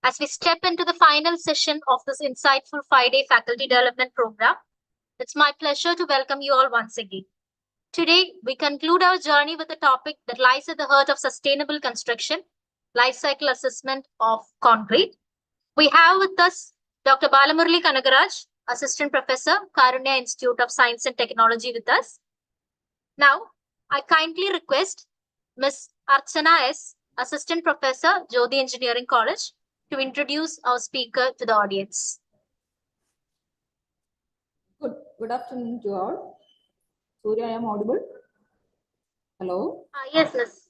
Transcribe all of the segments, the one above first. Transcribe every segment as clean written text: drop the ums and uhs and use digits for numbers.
as we step into the final session of this insightful 5-day faculty development program. It's my pleasure to welcome you all once again. Today, we conclude our journey with a topic that lies at the heart of sustainable construction, life cycle assessment of concrete. We have with us Dr. Balamurali Kanagaraj, Assistant Professor, Karunya Institute of Science and Technology with us. Now, I kindly request Ms. Archana S., Assistant Professor, Jyothi Engineering College, to introduce our speaker to the audience. Good afternoon to all. Surya, I am audible? Hello? Yes, Ms.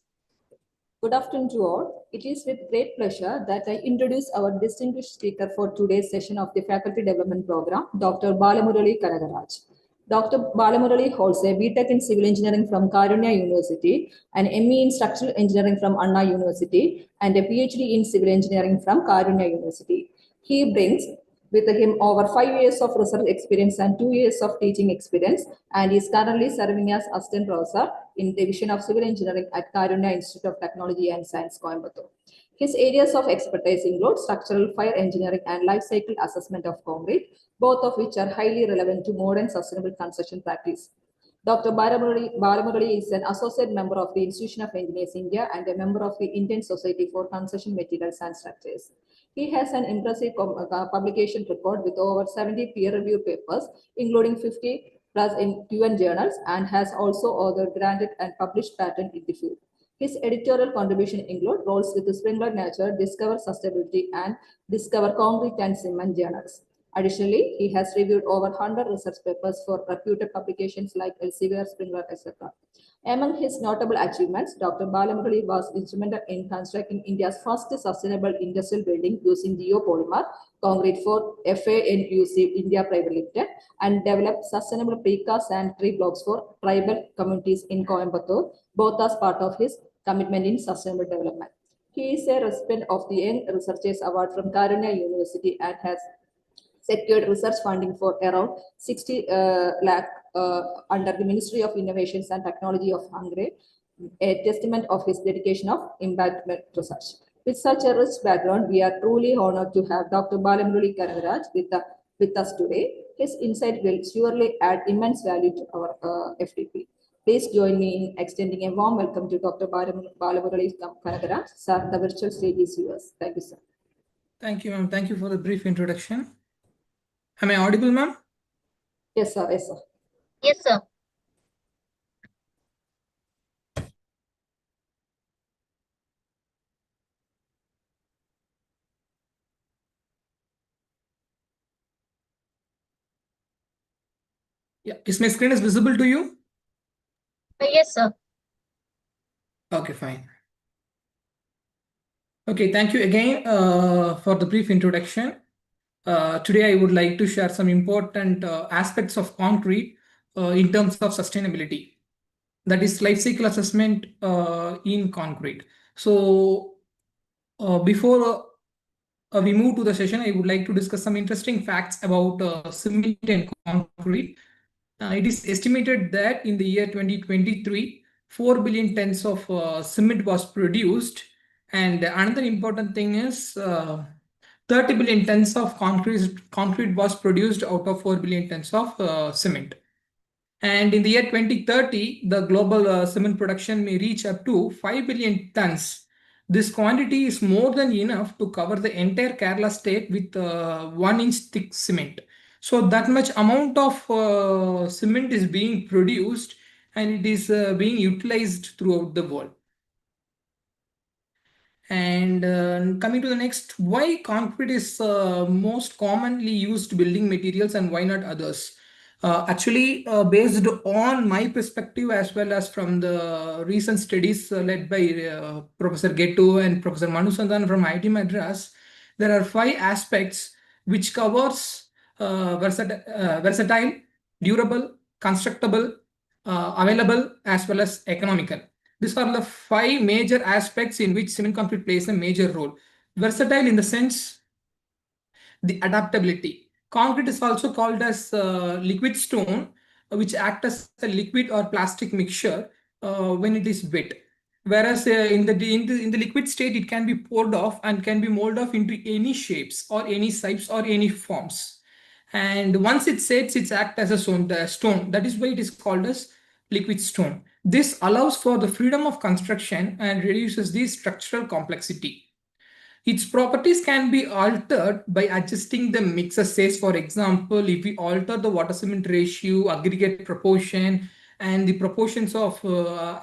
Good afternoon to all. It is with great pleasure that I introduce our distinguished speaker for today's session of the Faculty Development Program, Dr. Balamurali Kanagaraj. Dr. Balamurali holds a BTech in Civil Engineering from Karunya University, an ME in Structural Engineering from Anna University, and a PhD in Civil Engineering from Karunya University. He brings with him over 5 years of research experience and 2 years of teaching experience, and is currently serving as Assistant Professor in Division of Civil Engineering at Karunya Institute of Technology and Science, Coimbatore. His areas of expertise include structural, fire engineering, and life cycle assessment of concrete, both of which are highly relevant to modern sustainable construction practice. Dr. Balamurali is an associate member of the Institution of Engineers India and a member of the Indian Society for Construction Materials and Structures. He has an impressive publication record with over 70 peer-reviewed papers, including 50 plus in UN journals, and has also authored, granted, and published patents in the field. His editorial contribution include roles with the Sprinkler Nature, Discover Sustainability, and Discover Concrete and Cement journals. Additionally, he has reviewed over 100 research papers for reputed publications like Elsevier, Sprinkler, etc. Among his notable achievements, Dr. Balamurali was instrumental in constructing India's first sustainable industrial building using geopolymer concrete for FANUC India Private Limited, and developed sustainable precast and tree blocks for tribal communities in Coimbatore, both as part of his commitment in sustainable development. He is a recipient of the Engg Researchers Award from Karunya University and has secured research funding for around 60 lakh under the Ministry of Innovations and Technology of Hungary, a testament of his dedication of impact research. With such a rich background, we are truly honored to have Dr. Balamurali Kanagaraj with us today. His insight will surely add immense value to our FDP. Please join me in extending a warm welcome to Dr. Balamurali Kanagaraj. Sir, the virtual stage is yours. Thank you, sir. Thank you, ma'am. Thank you for the brief introduction. Am I audible, ma'am? Yes, sir. Yes, sir. Yes, sir. Yeah. Is my screen is visible to you? Yes, sir. Okay, fine. Okay, thank you again for the brief introduction. Today, I would like to share some important aspects of concrete in terms of sustainability. That is life cycle assessment in concrete. So before we move to the session, I would like to discuss some interesting facts about cement and concrete. It is estimated that in the year 2023, 4 billion tons of cement was produced. And another important thing is 30 billion tons of concrete was produced out of 4 billion tons of cement. And in the year 2030, the global cement production may reach up to 5 billion tons. This quantity is more than enough to cover the entire Kerala state with 1-inch thick cement. So that much amount of cement is being produced and it is being utilized throughout the world. And coming to the next, why concrete is most commonly used building materials and why not others? Actually, based on my perspective as well as from the recent studies led by Professor Gettu and Professor Manu Sandan from IIT Madras, there are 5 aspects which covers versatile, durable, constructible, available as well as economical. These are the 5 major aspects in which cement concrete plays a major role. Versatile in the sense, the adaptability. Concrete is also called as liquid stone, which acts as a liquid or plastic mixture when it is wet. Whereas in the liquid state, it can be poured off and can be molded off into any shapes or any shapes or any forms. And once it sets, it acts as a stone. The stone. That is why it is called as liquid stone. This allows for the freedom of construction and reduces the structural complexity. Its properties can be altered by adjusting the mixes. Say, for example, if we alter the water cement ratio, aggregate proportion, and the proportions of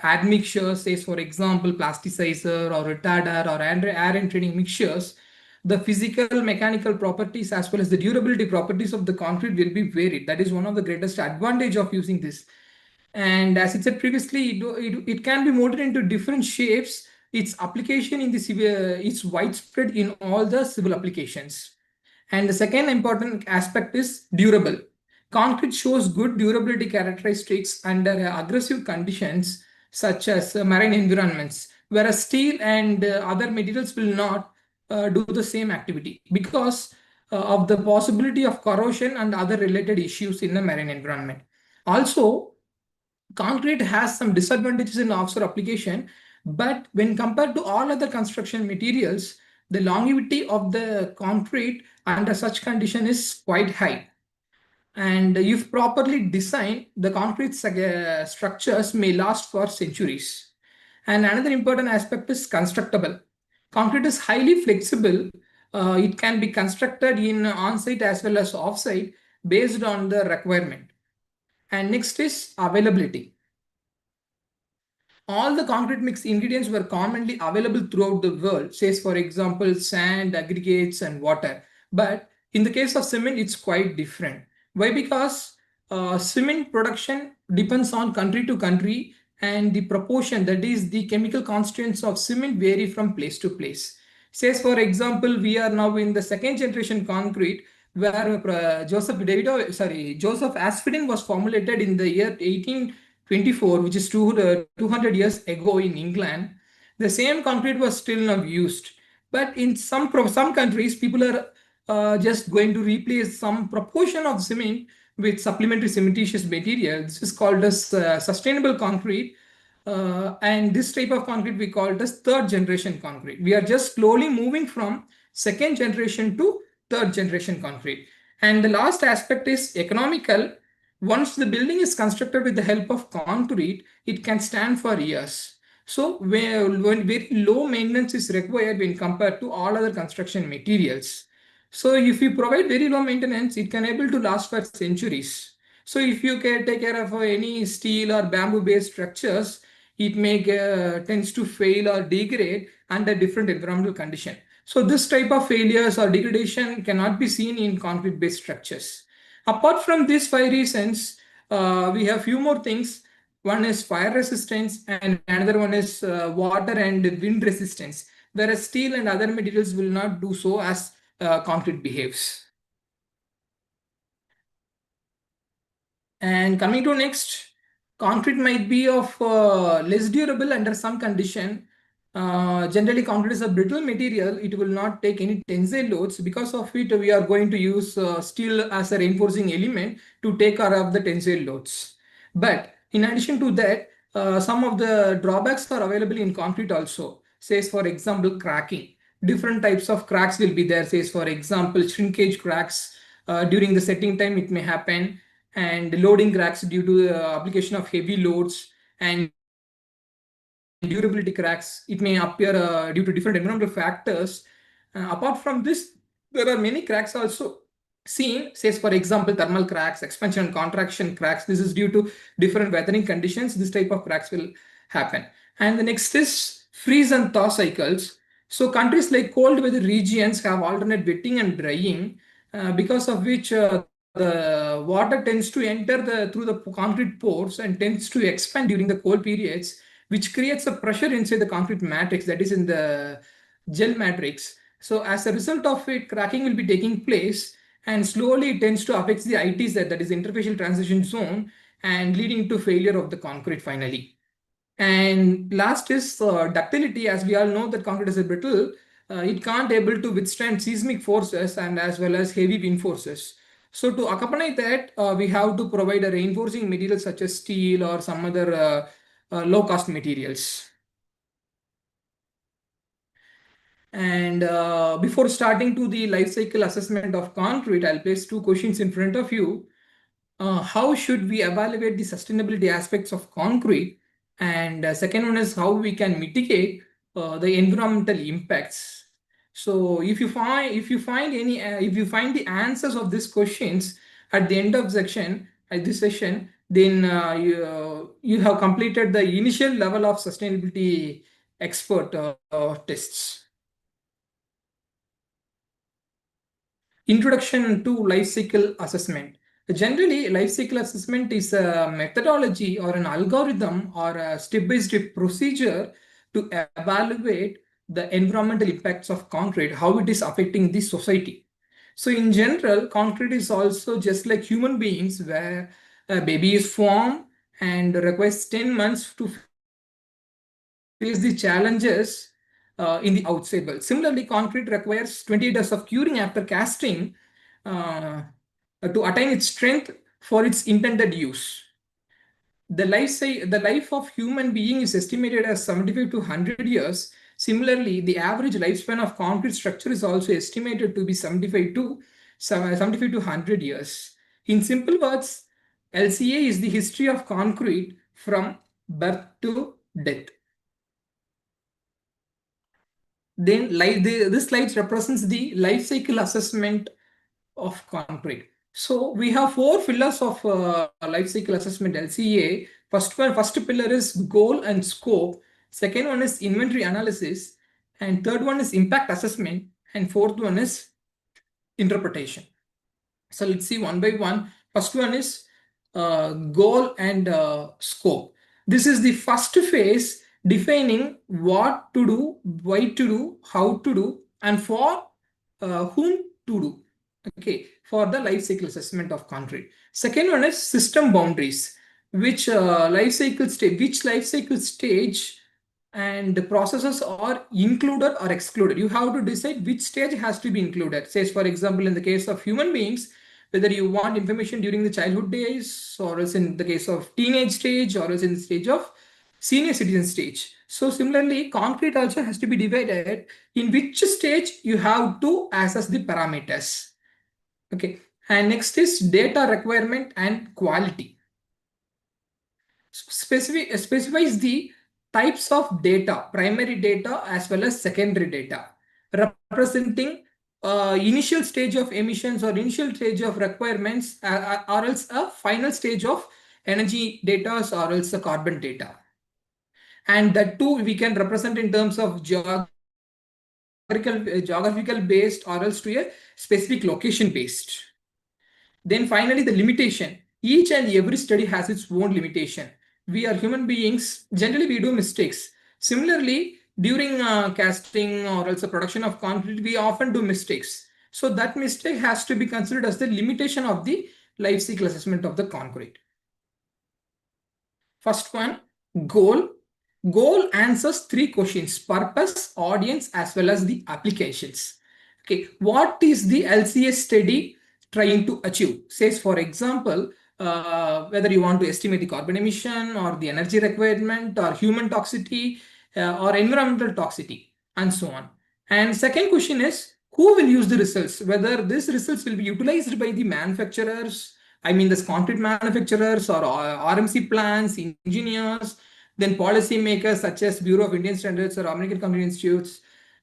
admixtures, say, for example, plasticizer or retarder or air entraining mixtures, the physical, mechanical properties as well as the durability properties of the concrete will be varied. That is one of the greatest advantage of using this. And as I said previously, it can be molded into different shapes. Its application in the civil is widespread in all the civil applications. And the second important aspect is durable. Concrete shows good durability characteristics under aggressive conditions such as marine environments, whereas steel and other materials will not do the same activity because of the possibility of corrosion and other related issues in the marine environment. Also, concrete has some disadvantages in offshore application, but when compared to all other construction materials, the longevity of the concrete under such condition is quite high. And if properly designed, the concrete structures may last for centuries. And another important aspect is constructible. Concrete is highly flexible. It can be constructed in on-site as well as off-site based on the requirement. And next is availability. All the concrete mix ingredients were commonly available throughout the world, say for example, sand, aggregates, and water. But in the case of cement, it's quite different. Why? Because cement production depends on country to country, and the proportion, that is the chemical constituents of cement, vary from place to place. Say for example, we are now in the second generation concrete, where Joseph Asphodin was formulated in the year 1824, which is 200 years ago in England. The same concrete was still now used. But in some countries, people are just going to replace some proportion of cement with supplementary cementitious material. This is called as sustainable concrete. And this type of concrete we call it as third generation concrete. We are just slowly moving from second generation to third generation concrete. And the last aspect is economical. Once the building is constructed with the help of concrete, it can stand for years. So when very low maintenance is required when compared to all other construction materials. So if you provide very low maintenance, it can able to last for centuries. So if you can take care of any steel or bamboo based structures, it may tends to fail or degrade under different environmental condition. So this type of failures or degradation cannot be seen in concrete based structures. Apart from these five reasons, we have few more things. One is fire resistance and another one is water and wind resistance, whereas steel and other materials will not do so as concrete behaves. And coming to next, concrete might be of less durable under some condition. Generally, concrete is a brittle material. It will not take any tensile loads. Because of it, we are going to use steel as a reinforcing element to take care of the tensile loads. But in addition to that, some of the drawbacks are available in concrete also. Says, for example, cracking. Different types of cracks will be there. Says, for example, shrinkage cracks. During the setting time, it may happen, and loading cracks due to the application of heavy loads, and durability cracks. It may appear due to different environmental factors. Apart from this, there are many cracks also seen. Says, for example, thermal cracks, expansion and contraction cracks. This is due to different weathering conditions. This type of cracks will happen. And the next is freeze and thaw cycles. So countries like cold weather regions have alternate wetting and drying, because of which the water tends to enter through the concrete pores and tends to expand during the cold periods, which creates a pressure inside the concrete matrix, that is in the gel matrix. So as a result of it, cracking will be taking place, and slowly it tends to affect the ITZ, that is interfacial transition zone, and leading to failure of the concrete finally. And last is ductility. As we all know that concrete is a brittle, it can't able to withstand seismic forces and as well as heavy wind forces. So to accompany that, we have to provide a reinforcing material such as steel or some other low cost materials. And before starting to the life cycle assessment of concrete, I'll place two questions in front of you. How should we evaluate the sustainability aspects of concrete? And second one is how we can mitigate the environmental impacts. So if you find the answers of these questions at the end of this session, then you have completed the initial level of sustainability expert tests. Introduction to life cycle assessment. Generally, life cycle assessment is a methodology or an algorithm or a step-by-step procedure to evaluate the environmental impacts of concrete, how it is affecting the society. So in general, concrete is also just like human beings, where a baby is formed and requires 10 months to face the challenges in the outside world. Similarly, concrete requires 20 days of curing after casting to attain its strength for its intended use. The life of human being is estimated as 75 to 100 years. Similarly, the average lifespan of concrete structure is also estimated to be 75 to 100 years. In simple words, LCA is the history of concrete from birth to death. Then this slide represents the life cycle assessment of concrete. So we have four pillars of life cycle assessment LCA. First pillar is goal and scope. Second one is inventory analysis, and third one is impact assessment, and fourth one is interpretation. So let's see one by one. First one is goal and scope. This is the first phase, defining what to do, why to do, how to do, and for whom to do. Okay, for the life cycle assessment of concrete. Second one is system boundaries, which life cycle stage and the processes are included or excluded. You have to decide which stage has to be included. Say, for example, in the case of human beings, whether you want information during the childhood days, or else in the case of teenage stage, or else in the stage of senior citizen stage. So similarly, concrete also has to be divided in which stage you have to assess the parameters. Okay, and next is data requirement and quality. Specifies the types of data, primary data as well as secondary data, representing initial stage of emissions or initial stage of requirements, or else a final stage of energy data, or else a carbon data. And that too we can represent in terms of geographical based, or else to a specific location based. Then finally, the limitation. Each and every study has its own limitation. We are human beings. Generally, we do mistakes. Similarly, during casting or also production of concrete, we often do mistakes. So that mistake has to be considered as the limitation of the life cycle assessment of the concrete. First one, goal. Goal answers three questions: purpose, audience, as well as the applications. Okay, what is the LCA study trying to achieve? Says, for example, whether you want to estimate the carbon emission or the energy requirement or human toxicity or environmental toxicity, and so on. And second question is, who will use the results? Whether these results will be utilized by the manufacturers, I mean the concrete manufacturers, or RMC plants, engineers, then policymakers such as Bureau of Indian Standards or American Concrete Institutes,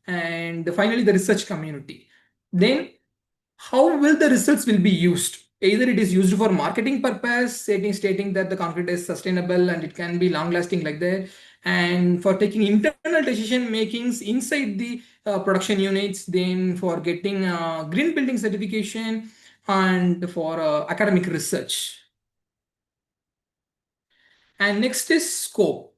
and finally the research community. Then how will the results will be used? Either it is used for marketing purpose, stating that the concrete is sustainable and it can be long lasting like that, and for taking internal decision makings inside the production units, then for getting green building certification, and for academic research. And next is scope.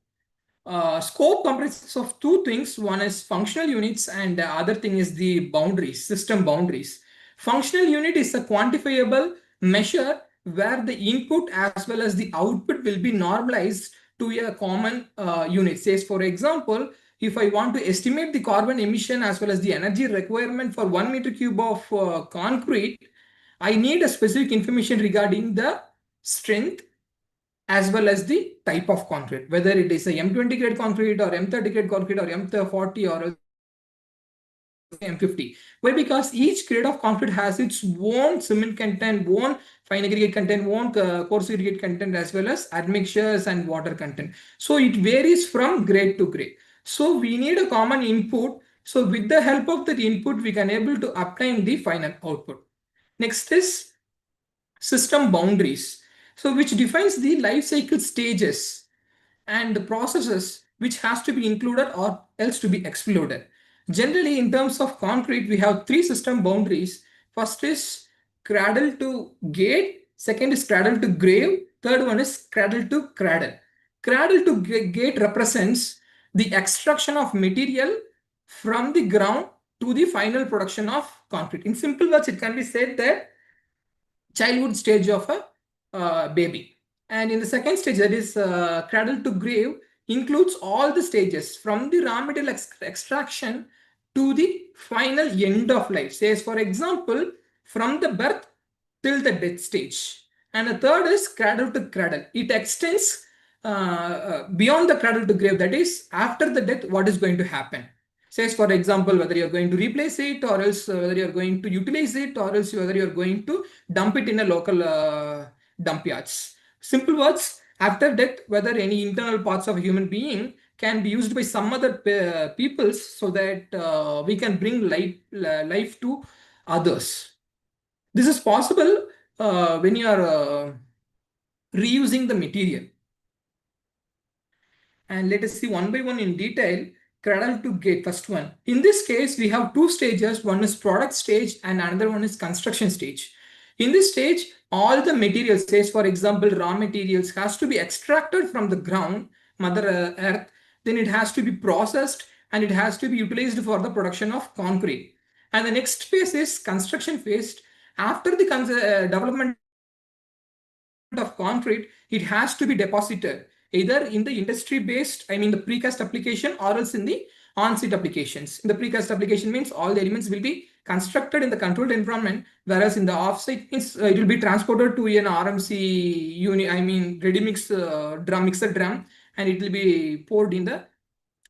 Scope comprises of two things. One is functional units, and the other thing is the boundaries, system boundaries. Functional unit is a quantifiable measure where the input as well as the output will be normalized to a common unit. Says, for example, if I want to estimate the carbon emission as well as the energy requirement for 1 meter cube of concrete, I need a specific information regarding the strength as well as the type of concrete, whether it is a M20 grade concrete or M30 grade concrete or M40 or M50. Why? Because each grade of concrete has its own cement content, own fine aggregate content, own coarse aggregate content, as well as admixtures and water content. So it varies from grade to grade. So we need a common input. So with the help of that input, we can able to obtain the final output. Next is system boundaries. So which defines the life cycle stages and the processes which has to be included or else to be excluded. Generally, in terms of concrete, we have three system boundaries. First is cradle to gate, second is cradle to grave, third one is cradle to cradle. Cradle to gate represents the extraction of material from the ground to the final production of concrete. In simple words, it can be said that childhood stage of a baby. And in the second stage, that is cradle to grave, includes all the stages from the raw material extraction to the final end of life. Says, for example, from the birth till the death stage. And the third is cradle to cradle. It extends beyond the cradle to grave, that is, after the death, what is going to happen. Says, for example, whether you're going to replace it or else whether you're going to utilize it or else whether you're going to dump it in a local dump yards. Simple words, after death, whether any internal parts of a human being can be used by some other peoples so that we can bring life to others. This is possible when you are reusing the material. And let us see one by one in detail. Cradle to gate, first one. In this case, we have two stages. One is product stage and another one is construction stage. In this stage, all the materials, say for example, raw materials has to be extracted from the ground, Mother Earth. Then it has to be processed and it has to be utilized for the production of concrete. And the next phase is construction phase. After the development of concrete, it has to be deposited either in the industry-based, I mean the precast application, or else in the on-site applications. In the precast application means all the elements will be constructed in the controlled environment, whereas in the off-site means it will be transported to an RMC unit, I mean ready mix mixer drum, and it will be poured in the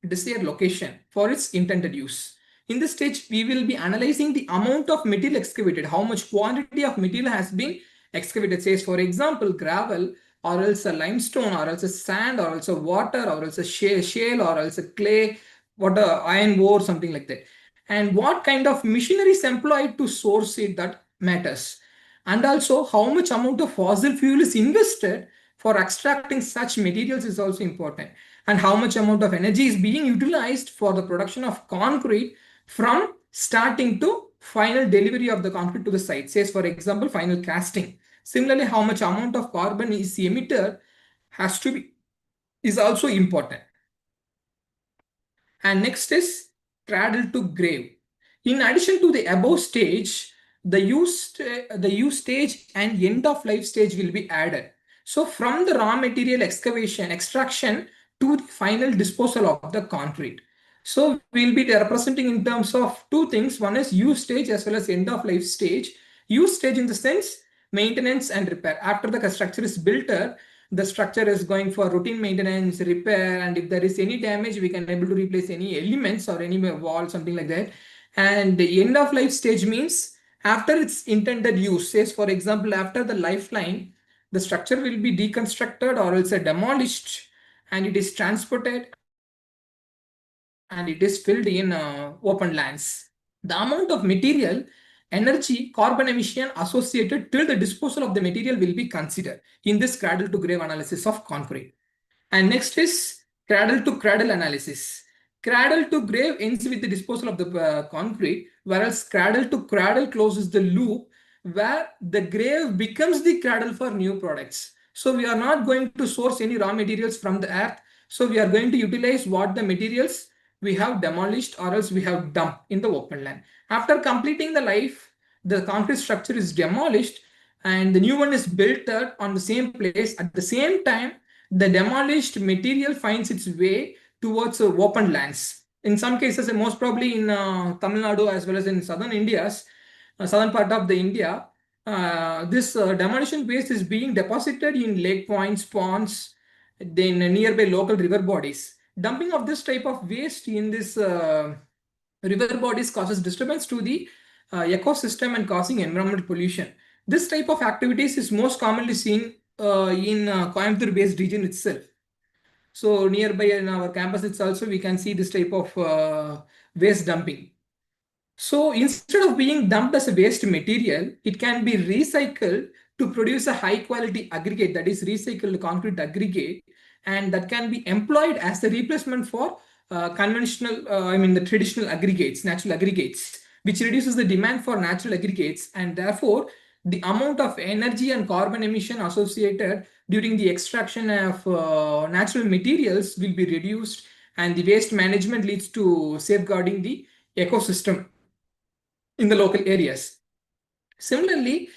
desired location for its intended use. In this stage, we will be analyzing the amount of material excavated, how much quantity of material has been excavated. Says, for example, gravel, or else a limestone, or else a sand, or else a water, or else a shale, or else a clay, iron ore, something like that. And what kind of machinery is employed to source it, that matters. And also how much amount of fossil fuel is invested for extracting such materials is also important. And how much amount of energy is being utilized for the production of concrete from starting to final delivery of the concrete to the site. Says, for example, final casting. Similarly, how much amount of carbon is emitted is also important. And next is cradle to grave. In addition to the above stage, the use stage and end of life stage will be added. So from the raw material extraction to the final disposal of the concrete. So we'll be representing in terms of two things. One is use stage as well as end of life stage. Use stage in the sense maintenance and repair. After the structure is built, the structure is going for routine maintenance, repair, and if there is any damage, we can able to replace any elements or any wall, something like that. And the end of life stage means after its intended use. Says, for example, after the lifeline, the structure will be deconstructed or else demolished, and it is transported and it is filled in open lands. The amount of material, energy, carbon emission associated till the disposal of the material will be considered in this cradle to grave analysis of concrete. And next is cradle to cradle analysis. Cradle to grave ends with the disposal of the concrete, whereas cradle to cradle closes the loop where the grave becomes the cradle for new products. So we are not going to source any raw materials from the earth. So we are going to utilize what the materials we have demolished or else we have dumped in the open land. After completing the life, the concrete structure is demolished and the new one is built on the same place. At the same time, the demolished material finds its way towards open lands. In some cases, most probably in Tamil Nadu as well as in southern southern part of the India, this demolition waste is being deposited in lake points, ponds, then nearby local river bodies. Dumping of this type of waste in this river bodies causes disturbance to the ecosystem and causing environmental pollution. This type of activities is most commonly seen in Coimbatore-based region itself. So nearby in our campus, it's also we can see this type of waste dumping. So instead of being dumped as a waste material, it can be recycled to produce a high quality aggregate, that is recycled concrete aggregate, and that can be employed as a replacement for the traditional aggregates, natural aggregates, which reduces the demand for natural aggregates, and therefore the amount of energy and carbon emission associated during the extraction of natural materials will be reduced, and the waste management leads to safeguarding the ecosystem in the local areas. Similarly,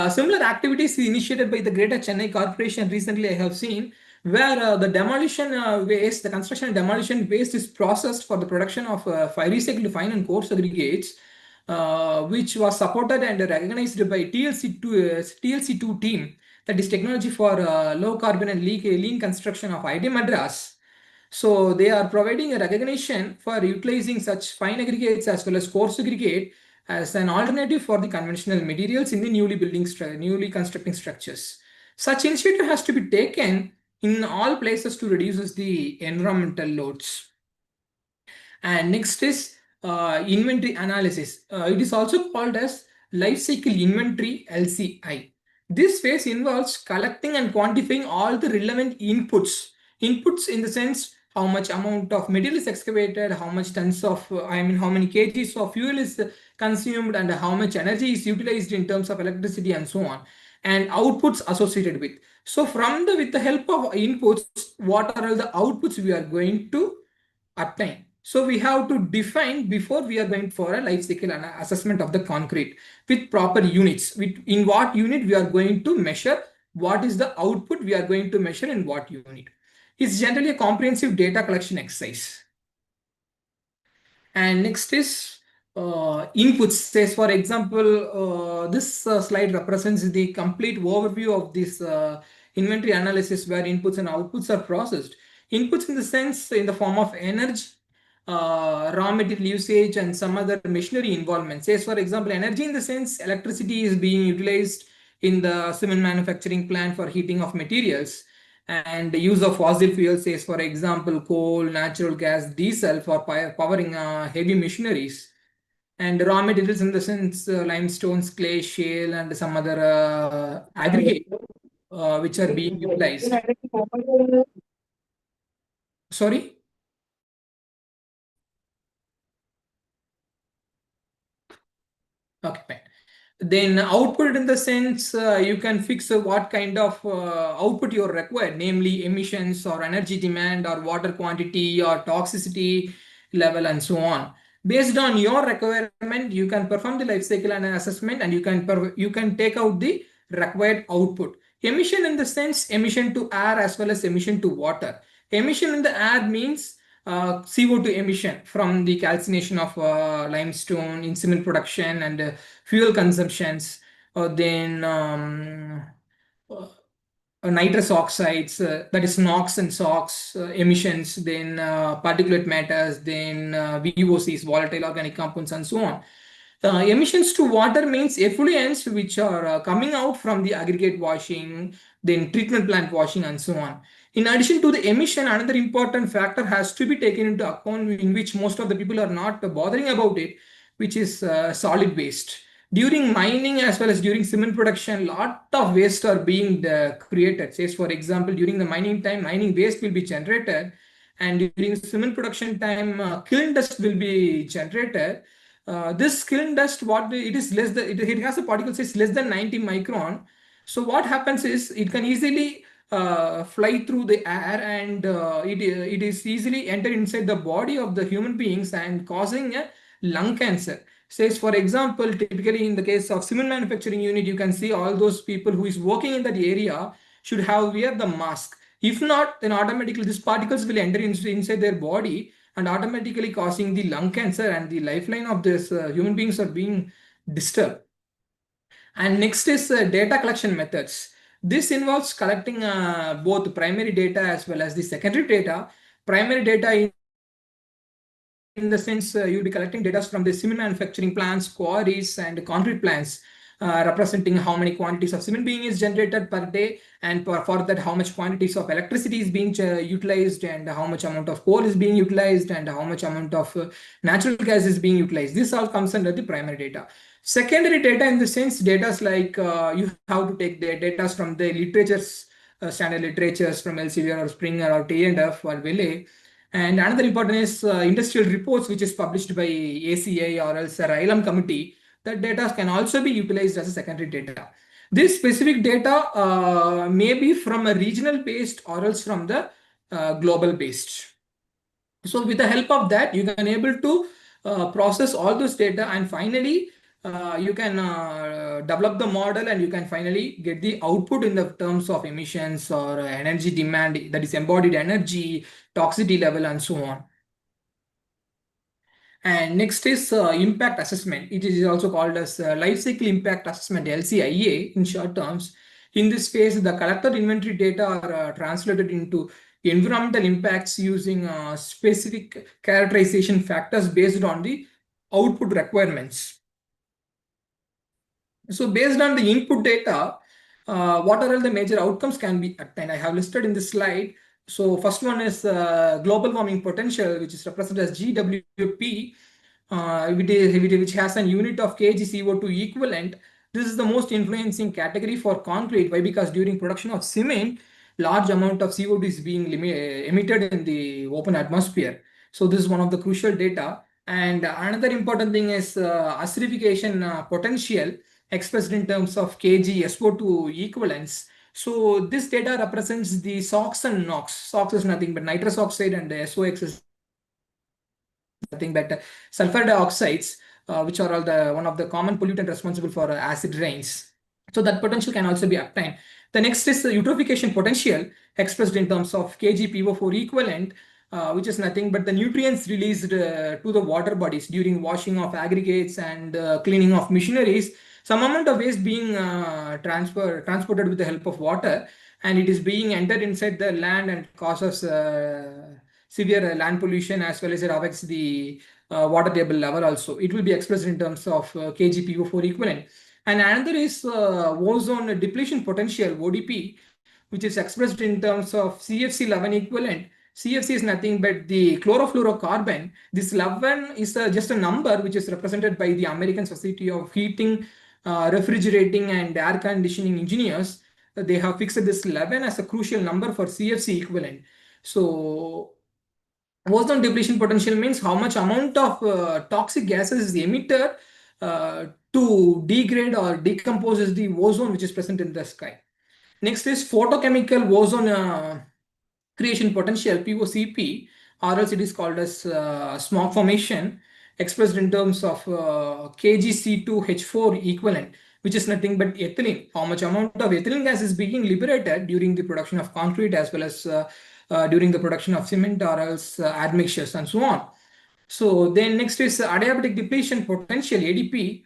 similar activities initiated by the Greater Chennai Corporation recently I have seen, where the demolition waste, the construction and demolition waste is processed for the production of recycled fine and coarse aggregates, which was supported and recognized by TLC2 team, that is Technology for Low Carbon and Lean Construction of IIT Madras. So they are providing a recognition for utilizing such fine aggregates as well as coarse aggregate as an alternative for the conventional materials in the newly constructing structures. Such initiative has to be taken in all places to reduce the environmental loads. And next is inventory analysis. It is also called as life cycle inventory, LCI. This phase involves collecting and quantifying all the relevant inputs. Inputs in the sense how much amount of material is excavated, how much tons of, how many kgs of fuel is consumed, and how much energy is utilized in terms of electricity and so on, and outputs associated with. So with the help of inputs, what are all the outputs we are going to obtain? So we have to define before we are going for a life cycle assessment of the concrete with proper units. In what unit we are going to measure, what is the output we are going to measure in what unit. It's generally a comprehensive data collection exercise. And next is inputs. Says, for example, this slide represents the complete overview of this inventory analysis where inputs and outputs are processed. Inputs in the sense in the form of energy, raw material usage, and some other machinery involvement. Says, for example, energy in the sense electricity is being utilized in the cement manufacturing plant for heating of materials, and the use of fossil fuels, says, for example, coal, natural gas, diesel for powering heavy machineries, and raw materials in the sense limestones, clay, shale, and some other aggregate which are being utilized. Sorry? Okay, fine. Then output in the sense you can fix what kind of output you require, namely emissions or energy demand or water quantity or toxicity level and so on. Based on your requirement, you can perform the life cycle and assessment, and you can take out the required output. Emission in the sense emission to air as well as emission to water. Emission in the air means CO2 emission from the calcination of limestone in cement production and fuel consumptions, or then nitrous oxides, that is NOx and SOx emissions, then particulate matters, then VOCs, volatile organic compounds, and so on. Emissions to water means effluents which are coming out from the aggregate washing, then treatment plant washing, and so on. In addition to the emission, another important factor has to be taken into account, in which most of the people are not bothering about it, which is solid waste. During mining as well as during cement production, lot of waste are being created. Say, for example, during the mining time, mining waste will be generated, and during cement production time, kiln dust will be generated. This kiln dust, it has a particle size less than 90 micron. So what happens is it can easily fly through the air, and it is easily enter inside the body of the human beings and causing a lung cancer. Says, for example, typically in the case of cement manufacturing unit, you can see all those people who is working in that area should wear the mask. If not, then automatically these particles will enter inside their body and automatically causing the lung cancer, and the lifeline of this human beings are being disturbed. And next is data collection methods. This involves collecting both primary data as well as the secondary data. Primary data in the sense you'll be collecting data from the cement manufacturing plants, quarries, and concrete plants, representing how many quantities of cement being is generated per day, and for that how much quantities of electricity is being utilized, and how much amount of coal is being utilized, and how much amount of natural gas is being utilized. This all comes under the primary data. Secondary data in the sense data like you have to take the data from the literatures, standard literatures from Elsevier or Springer or T&F or Wiley. And another important is industrial reports, which is published by ACI or else a ILM committee. That data can also be utilized as a secondary data. This specific data may be from a regional based or else from the global based. So with the help of that, you can able to process all those data, and finally you can develop the model, and you can finally get the output in the terms of emissions or energy demand, that is embodied energy, toxicity level, and so on. And next is impact assessment. It is also called as life cycle impact assessment, LCIA in short terms. In this phase, the collected inventory data are translated into environmental impacts using specific characterization factors based on the output requirements. So based on the input data, what are all the major outcomes can be attained? I have listed in this slide. So first one is global warming potential, which is represented as GWP, which has an unit of kg CO2 equivalent. This is the most influencing category for concrete. Why? Because during production of cement, large amount of CO2 is being emitted in the open atmosphere. So this is one of the crucial data. And another important thing is acidification potential expressed in terms of kg SO2 equivalents. So this data represents the SOx and NOx. SOx is nothing but nitrous oxide, and SOx is nothing but sulfur dioxides, which are all one of the common pollutant responsible for acid rains. So that potential can also be obtained. The next is the eutrophication potential expressed in terms of kg PO4 equivalent, which is nothing but the nutrients released to the water bodies during washing of aggregates and cleaning of machineries. Some amount of waste being transported with the help of water, and it is being entered inside the land and causes severe land pollution, as well as it affects the water table level also. It will be expressed in terms of kg PO4 equivalent. And another is ozone depletion potential, ODP, which is expressed in terms of CFC11 equivalent. CFC is nothing but the chlorofluorocarbon. This 11 is just a number which is represented by the American Society of Heating, Refrigerating and Air Conditioning Engineers. They have fixed this 11 as a crucial number for CFC equivalent. So ozone depletion potential means how much amount of toxic gases is emitted to degrade or decomposes the ozone which is present in the sky. Next is photochemical ozone creation potential, POCP, or else it is called as smog formation, expressed in terms of kgC2H4 equivalent, which is nothing but ethylene. How much amount of ethylene gas is being liberated during the production of concrete, as well as during the production of cement or else admixtures and so on. So then next is adiabatic depletion potential, ADP.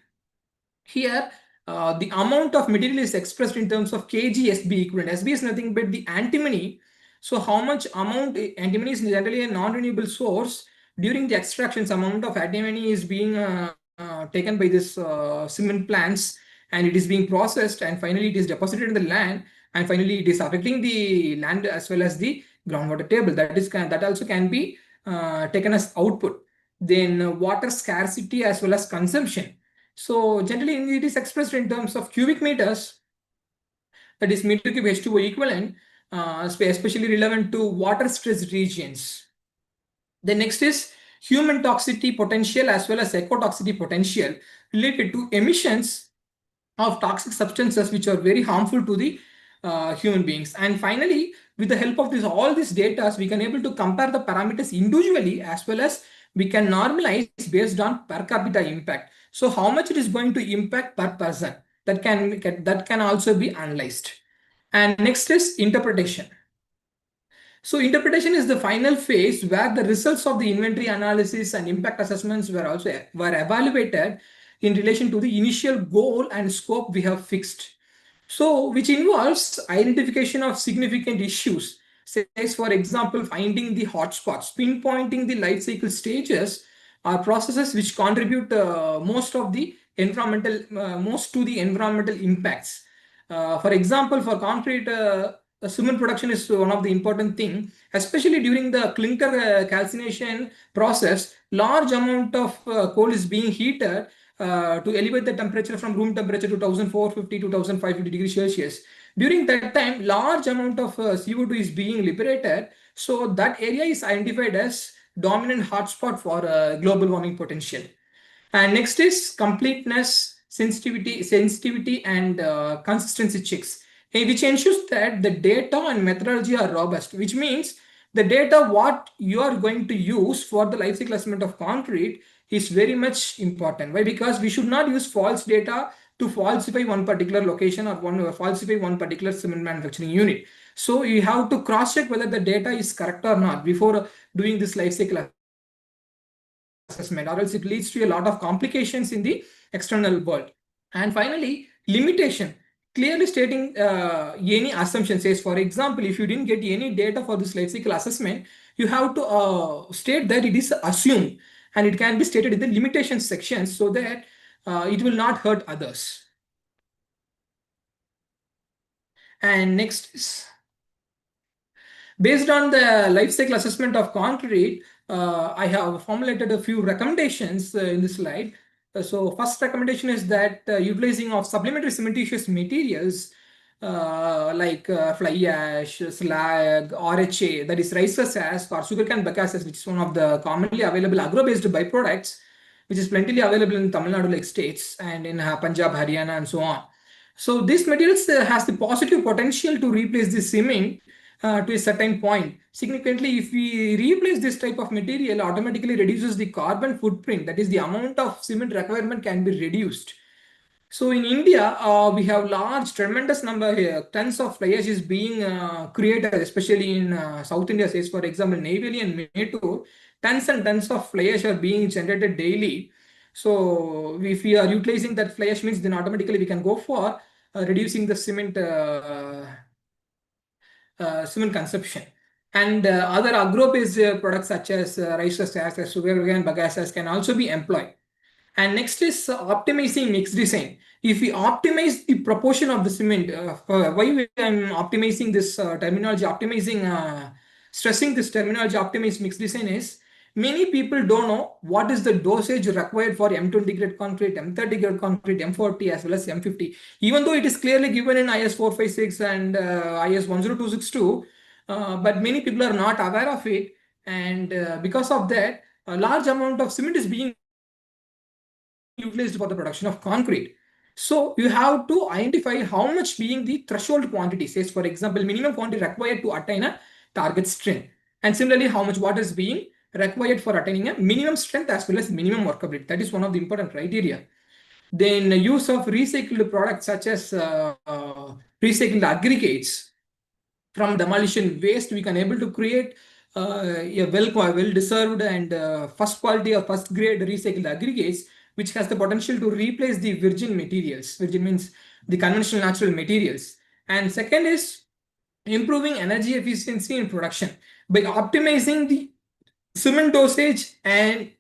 Here, the amount of material is expressed in terms of kg-SB equivalent. SB is nothing but the antimony. So how much amount, antimony is generally a non-renewable source. During the extraction, some amount of antimony is being taken by this cement plants, and it is being processed, and finally it is deposited in the land, and finally it is affecting the land as well as the groundwater table. That also can be taken as output. Then water scarcity as well as consumption. So generally it is expressed in terms of cubic meters, that is meter cube H2O equivalent, especially relevant to water stressed regions. The next is human toxicity potential as well as ecotoxicity potential related to emissions of toxic substances which are very harmful to the human beings. And finally, with the help of all these data, we can able to compare the parameters individually, as well as we can normalize based on per capita impact. So how much it is going to impact per person, that can also be analyzed. And next is interpretation. So interpretation is the final phase where the results of the inventory analysis and impact assessments were evaluated in relation to the initial goal and scope we have fixed. So which involves identification of significant issues, says for example, finding the hotspots, pinpointing the life cycle stages are processes which contribute most to the environmental impacts. For example, for concrete, cement production is one of the important thing, especially during the clinker calcination process. Large amount of coal is being heated to elevate the temperature from room temperature to 1450 to 1550 degrees Celsius. During that time, large amount of CO2 is being liberated. So that area is identified as dominant hotspot for global warming potential. And next is completeness, sensitivity, and consistency checks, which ensures that the data and methodology are robust, which means the data what you are going to use for the life cycle assessment of concrete is very much important. Why? Because we should not use false data to falsify one particular location or falsify one particular cement manufacturing unit. So you have to cross check whether the data is correct or not before doing this life cycle assessment, or else it leads to a lot of complications in the external world. And finally, limitation. Clearly stating any assumption says, for example, if you didn't get any data for this life cycle assessment, you have to state that it is assumed, and it can be stated in the limitation section so that it will not hurt others. And next is, based on the life cycle assessment of concrete, I have formulated a few recommendations in this slide. So first recommendation is that utilizing of supplementary cementitious materials like fly ash, slag, RHA, that is rice ash or sugarcane bagasse, which is one of the commonly available agro-based byproducts, which is plentifully available in Tamil Nadu like states and in Punjab, Haryana, and so on. So these materials has the positive potential to replace the cement to a certain point. Significantly, if we replace this type of material, automatically reduces the carbon footprint. That is, the amount of cement requirement can be reduced. So in India, we have tremendous number here. Tons of fly ash is being created, especially in South India states, for example, Neyveli and Mettur. Tons and tons of fly ash are being generated daily. So if we are utilizing that fly ash, means then automatically we can go for reducing the cement consumption. And other agro-based products such as rice ash, sugarcane bagasse can also be employed. And next is optimizing mix design. If we optimize the proportion of the cement, why I'm optimizing this terminology, stressing this terminology, optimize mix design is, many people don't know what is the dosage required for M20 grade concrete, M30 grade concrete, M40 as well as M50. Even though it is clearly given in IS 456 and IS 10262, but many people are not aware of it. And because of that, a large amount of cement is being utilized for the production of concrete. So you have to identify how much being the threshold quantity, says for example, minimum quantity required to attain a target strength. And similarly, how much water is being required for attaining a minimum strength as well as minimum workability. That is one of the important criteria. Then the use of recycled products such as recycled aggregates from demolition waste, we can able to create a well-deserved and first quality or first grade recycled aggregates, which has the potential to replace the virgin materials. Virgin means the conventional natural materials. And second is improving energy efficiency in production by optimizing the cement dosage and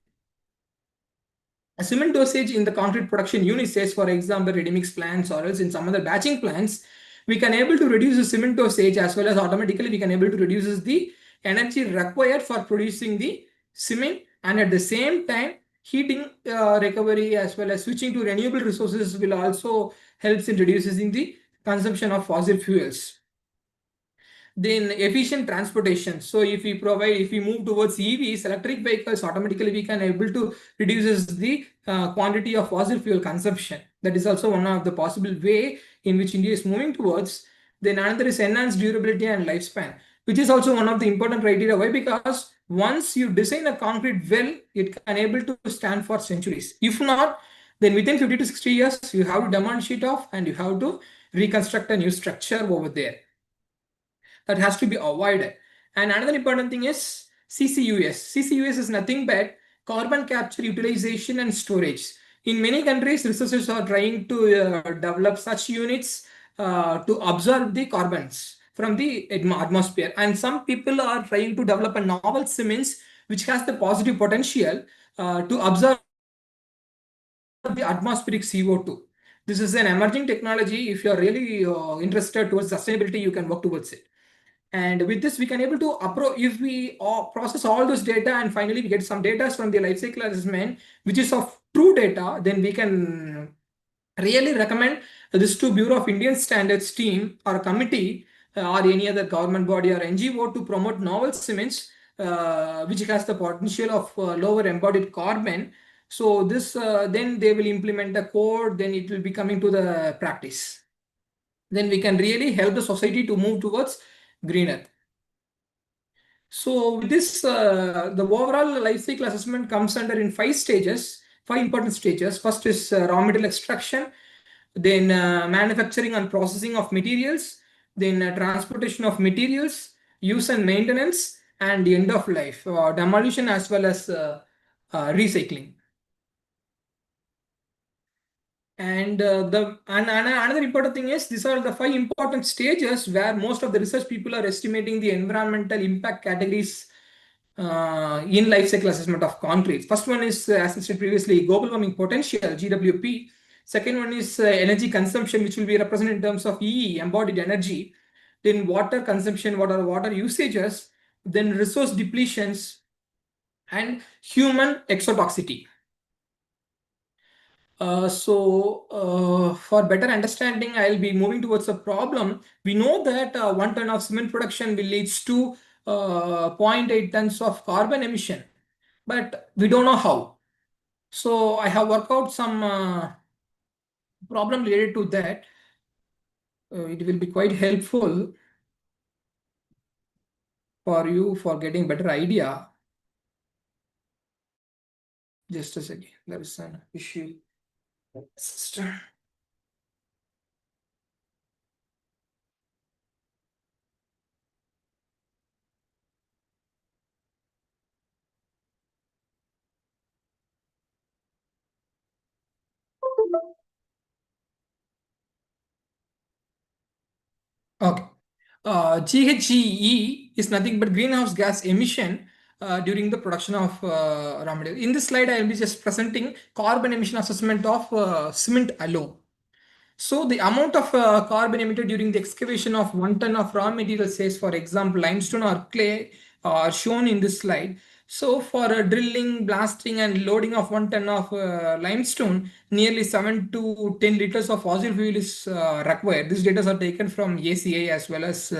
cement dosage in the concrete production unit, says for example ready mix plants or else in some other batching plants, we can able to reduce the cement dosage as well as automatically we can able to reduce the energy required for producing the cement, and at the same time heating recovery as well as switching to renewable resources will also helps in reducing the consumption of fossil fuels. Then efficient transportation. So if we move towards EVs, electric vehicles, automatically we can able to reduces the quantity of fossil fuel consumption. That is also one of the possible way in which India is moving towards. Then another is enhanced durability and lifespan, which is also one of the important criteria. Why? Because once you design a concrete well, it can able to stand for centuries. If not, then within 50 to 60 years, you have to demolish it off and you have to reconstruct a new structure over there. That has to be avoided. And another important thing is CCUS. CCUS is nothing but carbon capture, utilization, and storage. In many countries, researchers are trying to develop such units to absorb the carbons from the atmosphere. And some people are trying to develop a novel cements which has the positive potential to observe the atmospheric CO2. This is an emerging technology. If you are really interested towards sustainability, you can work towards it. And with this, we can able to approach, if we process all those data and finally we get some data from the life cycle assessment, which is of true data, then we can really recommend this to Bureau of Indian Standards team or committee or any other government body or NGO to promote novel cements, which has the potential of lower embodied carbon. So this, then they will implement the code, then it will be coming to the practice. Then we can really help the society to move towards greener. So with this, the overall life cycle assessment comes under in 5 stages, 5 important stages. First is raw material extraction, then manufacturing and processing of materials, then transportation of materials, use and maintenance, and the end of life, demolition as well as recycling. And another important thing is these are the 5 important stages where most of the research people are estimating the environmental impact categories in life cycle assessment of concrete. First one is, as I said previously, global warming potential, GWP. Second one is energy consumption, which will be represented in terms of EE, embodied energy. Then water consumption, what are water usages, then resource depletions, and human exotoxicity. For better understanding, I'll be moving towards a problem. We know that 1 ton of cement production will lead to 0.8 tons of carbon emission, but we don't know how. So I have worked out some problem related to that. It will be quite helpful for you for getting better idea. Just a second, there is an issue. System. Okay. GHGE is nothing but greenhouse gas emission during the production of raw material. In this slide, I will be just presenting carbon emission assessment of cement alone. So the amount of carbon emitted during the excavation of 1 ton of raw material, says for example limestone or clay, are shown in this slide. So for drilling, blasting and loading of 1 ton of limestone, nearly 7 to 10 liters of fossil fuel is required. These data are taken from ACI as well as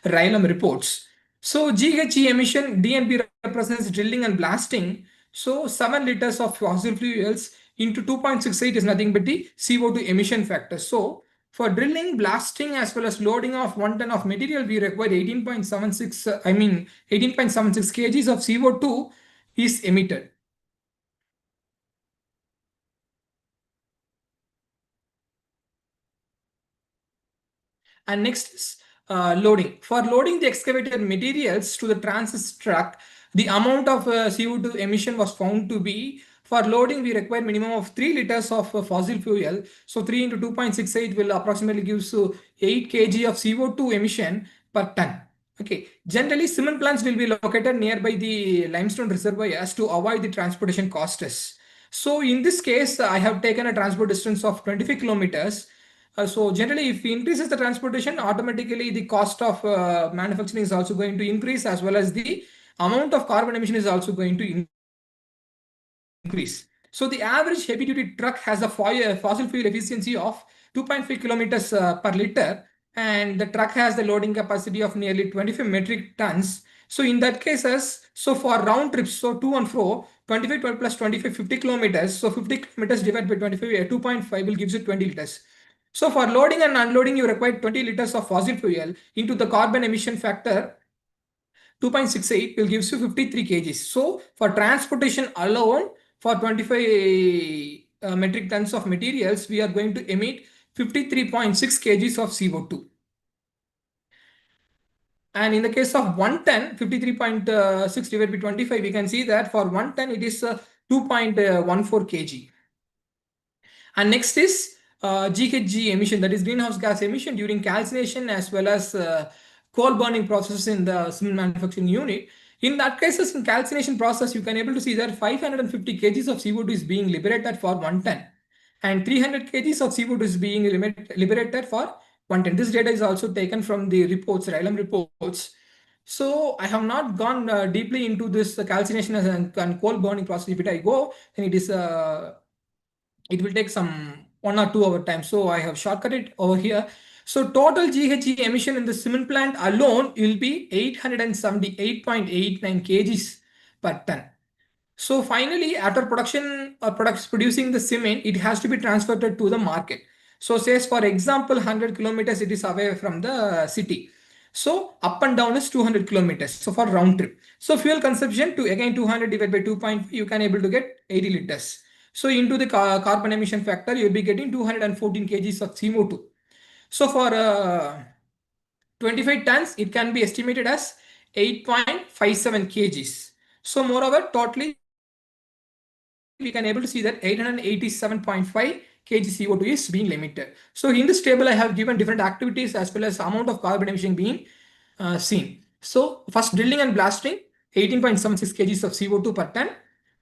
RILAM reports. So GHG emission, DNP represents drilling and blasting. So 7 liters of fossil fuels into 2.68 is nothing but the CO2 emission factor. So for drilling, blasting as well as loading of 1 ton of material, we require 18.76 kgs of CO2 is emitted. And next is loading. For loading the excavated materials to the transit truck, the amount of CO2 emission was found to be, for loading, we require minimum of 3 liters of fossil fuel. So 3 into 2.68 will approximately give 8 kg of CO2 emission per ton. Okay. Generally, cement plants will be located nearby the limestone reservoirs to avoid the transportation costs. So in this case, I have taken a transport distance of 25 kilometers. So generally, if we increases the transportation, automatically the cost of manufacturing is also going to increase, as well as the amount of carbon emission is also going to increase. So the average heavy duty truck has a fossil fuel efficiency of 2.5 kilometers per liter, and the truck has the loading capacity of nearly 25 metric tons. So in that cases, so for round trips, so to and fro, 25 plus 25, 50 kilometers. So 50 kilometers divided by 25, 2.5 will gives you 20 liters. So for loading and unloading, you require 20 liters of fossil fuel into the carbon emission factor 2.68 will gives you 53 kgs. So for transportation alone, for 25 metric tons of materials, we are going to emit 53.6 kgs of CO2. And in the case of 1 ton, 53.6 divided by 25, we can see that for 1 ton, it is 2.14 kg. And next is GHG emission, that is greenhouse gas emission during calcination as well as coal burning process in the cement manufacturing unit. In that cases, in calcination process, you can able to see that 550 kgs of CO2 is being liberated for 1 ton, and 300 kgs of CO2 is being liberated for 1 ton. This data is also taken from the reports, RILAM reports. So I have not gone deeply into this calcination and coal burning process. If I go, then it will take some 1 or 2 hour time. So I have shortcutted over here. So total GHG emission in the cement plant alone will be 878.89 kgs per ton. So finally, after production or producing the cement, it has to be transferred to the market. So says for example, 100 kilometers it is away from the city. So up and down is 200 kilometers. So for round trip. So fuel consumption to again 200 divided by 2.5, you can able to get 80 liters. So into the carbon emission factor, you'll be getting 214 kgs of CO2. So for 25 tons, it can be estimated as 8.57 kgs. So moreover, totally we can able to see that 887.5 kg CO2 is being limited. So in this table, I have given different activities as well as amount of carbon emission being seen. So first drilling and blasting, 18.76 kgs of CO2 per ton.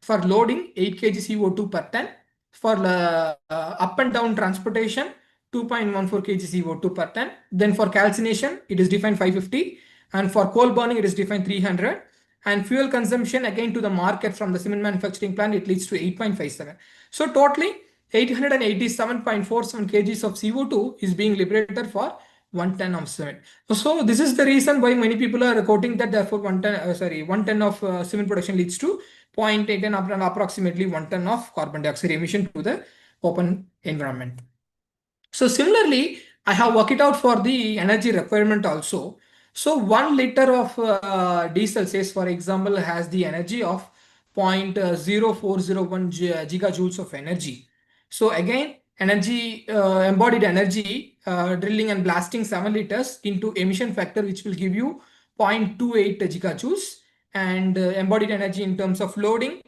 For loading, 8 kg CO2 per ton. For up and down transportation, 2.14 kg CO2 per ton. Then for calcination, it is defined 550. And for coal burning, it is defined 300. And fuel consumption again to the market from the cement manufacturing plant, it leads to 8.57. So totally 887.47 kgs of CO2 is being liberated for 1 ton of cement. So this is the reason why many people are quoting that therefore 1 ton of cement production leads to 0.8 and approximately 1 ton of carbon dioxide emission to the open environment. So similarly, I have worked it out for the energy requirement also. So 1 liter of diesel, says for example, has the energy of 0.0401 gigajoules of energy. So again, energy embodied energy, drilling and blasting 7 liters into emission factor, which will give you 0.28 gigajoules, and embodied energy in terms of loading,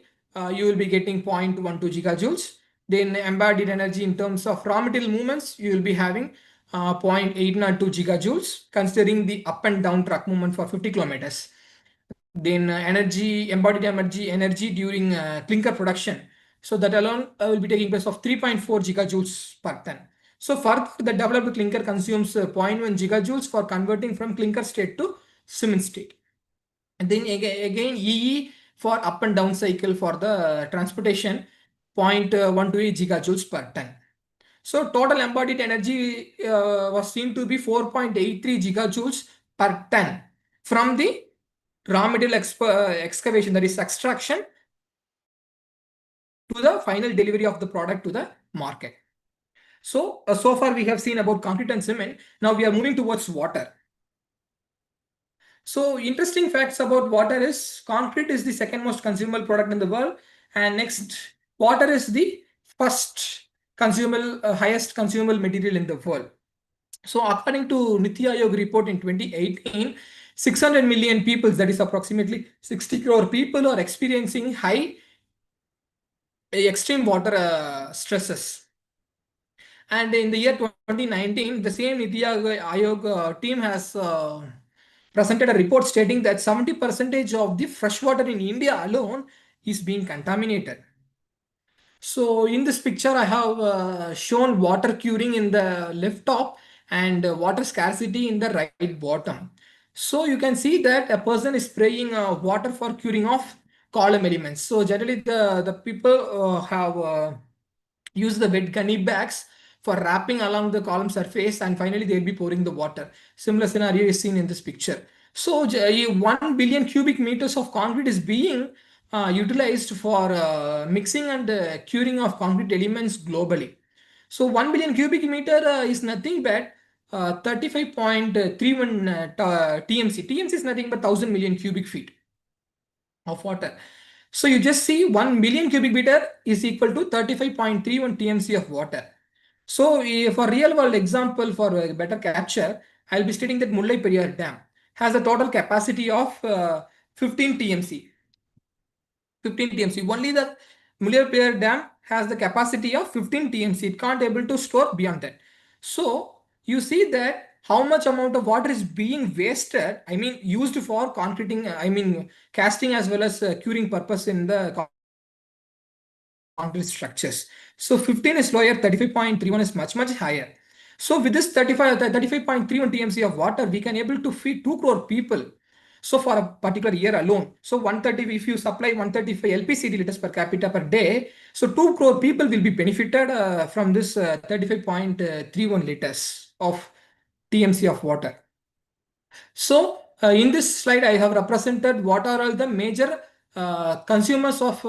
you will be getting 0.12 gigajoules. Then embodied energy in terms of raw material movements, you will be having 0.802 gigajoules, considering the up and down truck movement for 50 kilometers. Then embodied energy during clinker production. So that alone will be taking place of 3.4 gigajoules per ton. So further, the developed clinker consumes 0.1 gigajoules for converting from clinker state to cement state. And then again EE for up and down cycle for the transportation, 0.128 gigajoules per ton. So total embodied energy was seen to be 4.83 gigajoules per ton from the raw material excavation, that is extraction, to the final delivery of the product to the market. So, so far we have seen about concrete and cement. Now we are moving towards water. So interesting facts about water is concrete is the second most consumable product in the world, and next water is the first consumable, highest consumable material in the world. So according to Niti Aayog report in 2018, 600 million people, that is approximately 60 crore people, are experiencing high extreme water stresses. And in the year 2019, the same Niti Aayog team has presented a report stating that 70% of the fresh water in India alone is being contaminated. So in this picture, I have shown water curing in the left top and water scarcity in the right bottom. So you can see that a person is spraying water for curing of column elements. So generally the people have used the wet gunny bags for wrapping along the column surface, and finally they'll be pouring the water. Similar scenario is seen in this picture. So 1 billion cubic meters of concrete is being utilized for mixing and curing of concrete elements globally. So 1 billion cubic meter is nothing but 35.31 TMC. TMC is nothing but 1000 million cubic feet of water. So you just see 1 million cubic meter is equal to 35.31 TMC of water. So for real world example, for better capture, I'll be stating that Mullai Periyar Dam has a total capacity of 15 TMC. 15 TMC. Only the Mullai Periyar Dam has the capacity of 15 TMC. It can't able to store beyond that. So you see that how much amount of water is being wasted, I mean, used for concreting, I mean, casting as well as curing purpose in the concrete structures. So 15 is lower, 35.31 is much higher. So with this 35.31 TMC of water, we can able to feed 2 crore people. So for a particular year alone, so 130, if you supply 135 LPCD liters per capita per day, so 2 crore people will be benefited from this 35.31 liters of TMC of water. So in this slide, I have represented what are all the major consumers of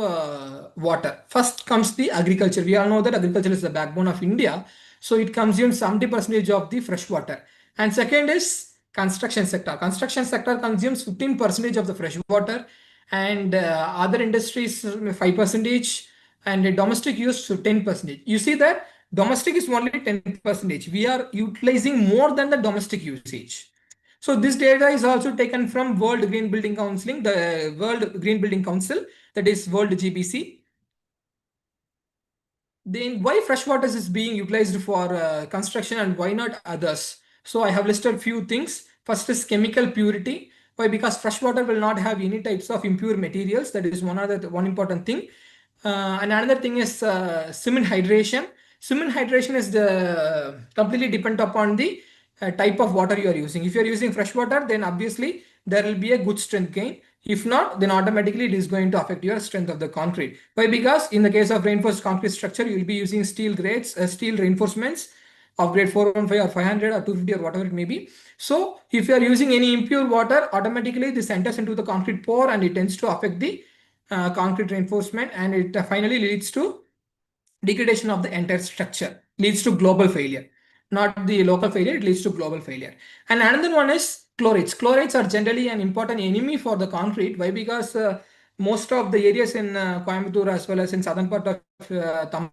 water. First comes the agriculture. We all know that agriculture is the backbone of India. So it consumes 70% of the fresh water. And second is construction sector. Construction sector consumes 15% of the fresh water, and other industries 5%, and domestic use 10%. You see that domestic is only 10%. We are utilizing more than the domestic usage. So this data is also taken from World Green Building Council, the World Green Building Council, that is World GBC. Then why freshwater is being utilized for construction and why not others? So I have listed few things. First is chemical purity. Why? Because freshwater will not have any types of impure materials. That is one important thing. And another thing is cement hydration. Cement hydration is the completely dependent upon the type of water you are using. If you are using fresh water, then obviously there will be a good strength gain. If not, then automatically it is going to affect your strength of the concrete. Why? Because in the case of reinforced concrete structure, you will be using steel grades, steel reinforcements of grade 415 or 500 or 250 or whatever it may be. So if you are using any impure water, automatically this enters into the concrete pore and it tends to affect the concrete reinforcement, and it finally leads to degradation of the entire structure, leads to global failure. Not the local failure, it leads to global failure. And another one is chlorides. Chlorides are generally an important enemy for the concrete. Why? Because most of the areas in Coimbatore as well as in southern part of Tamil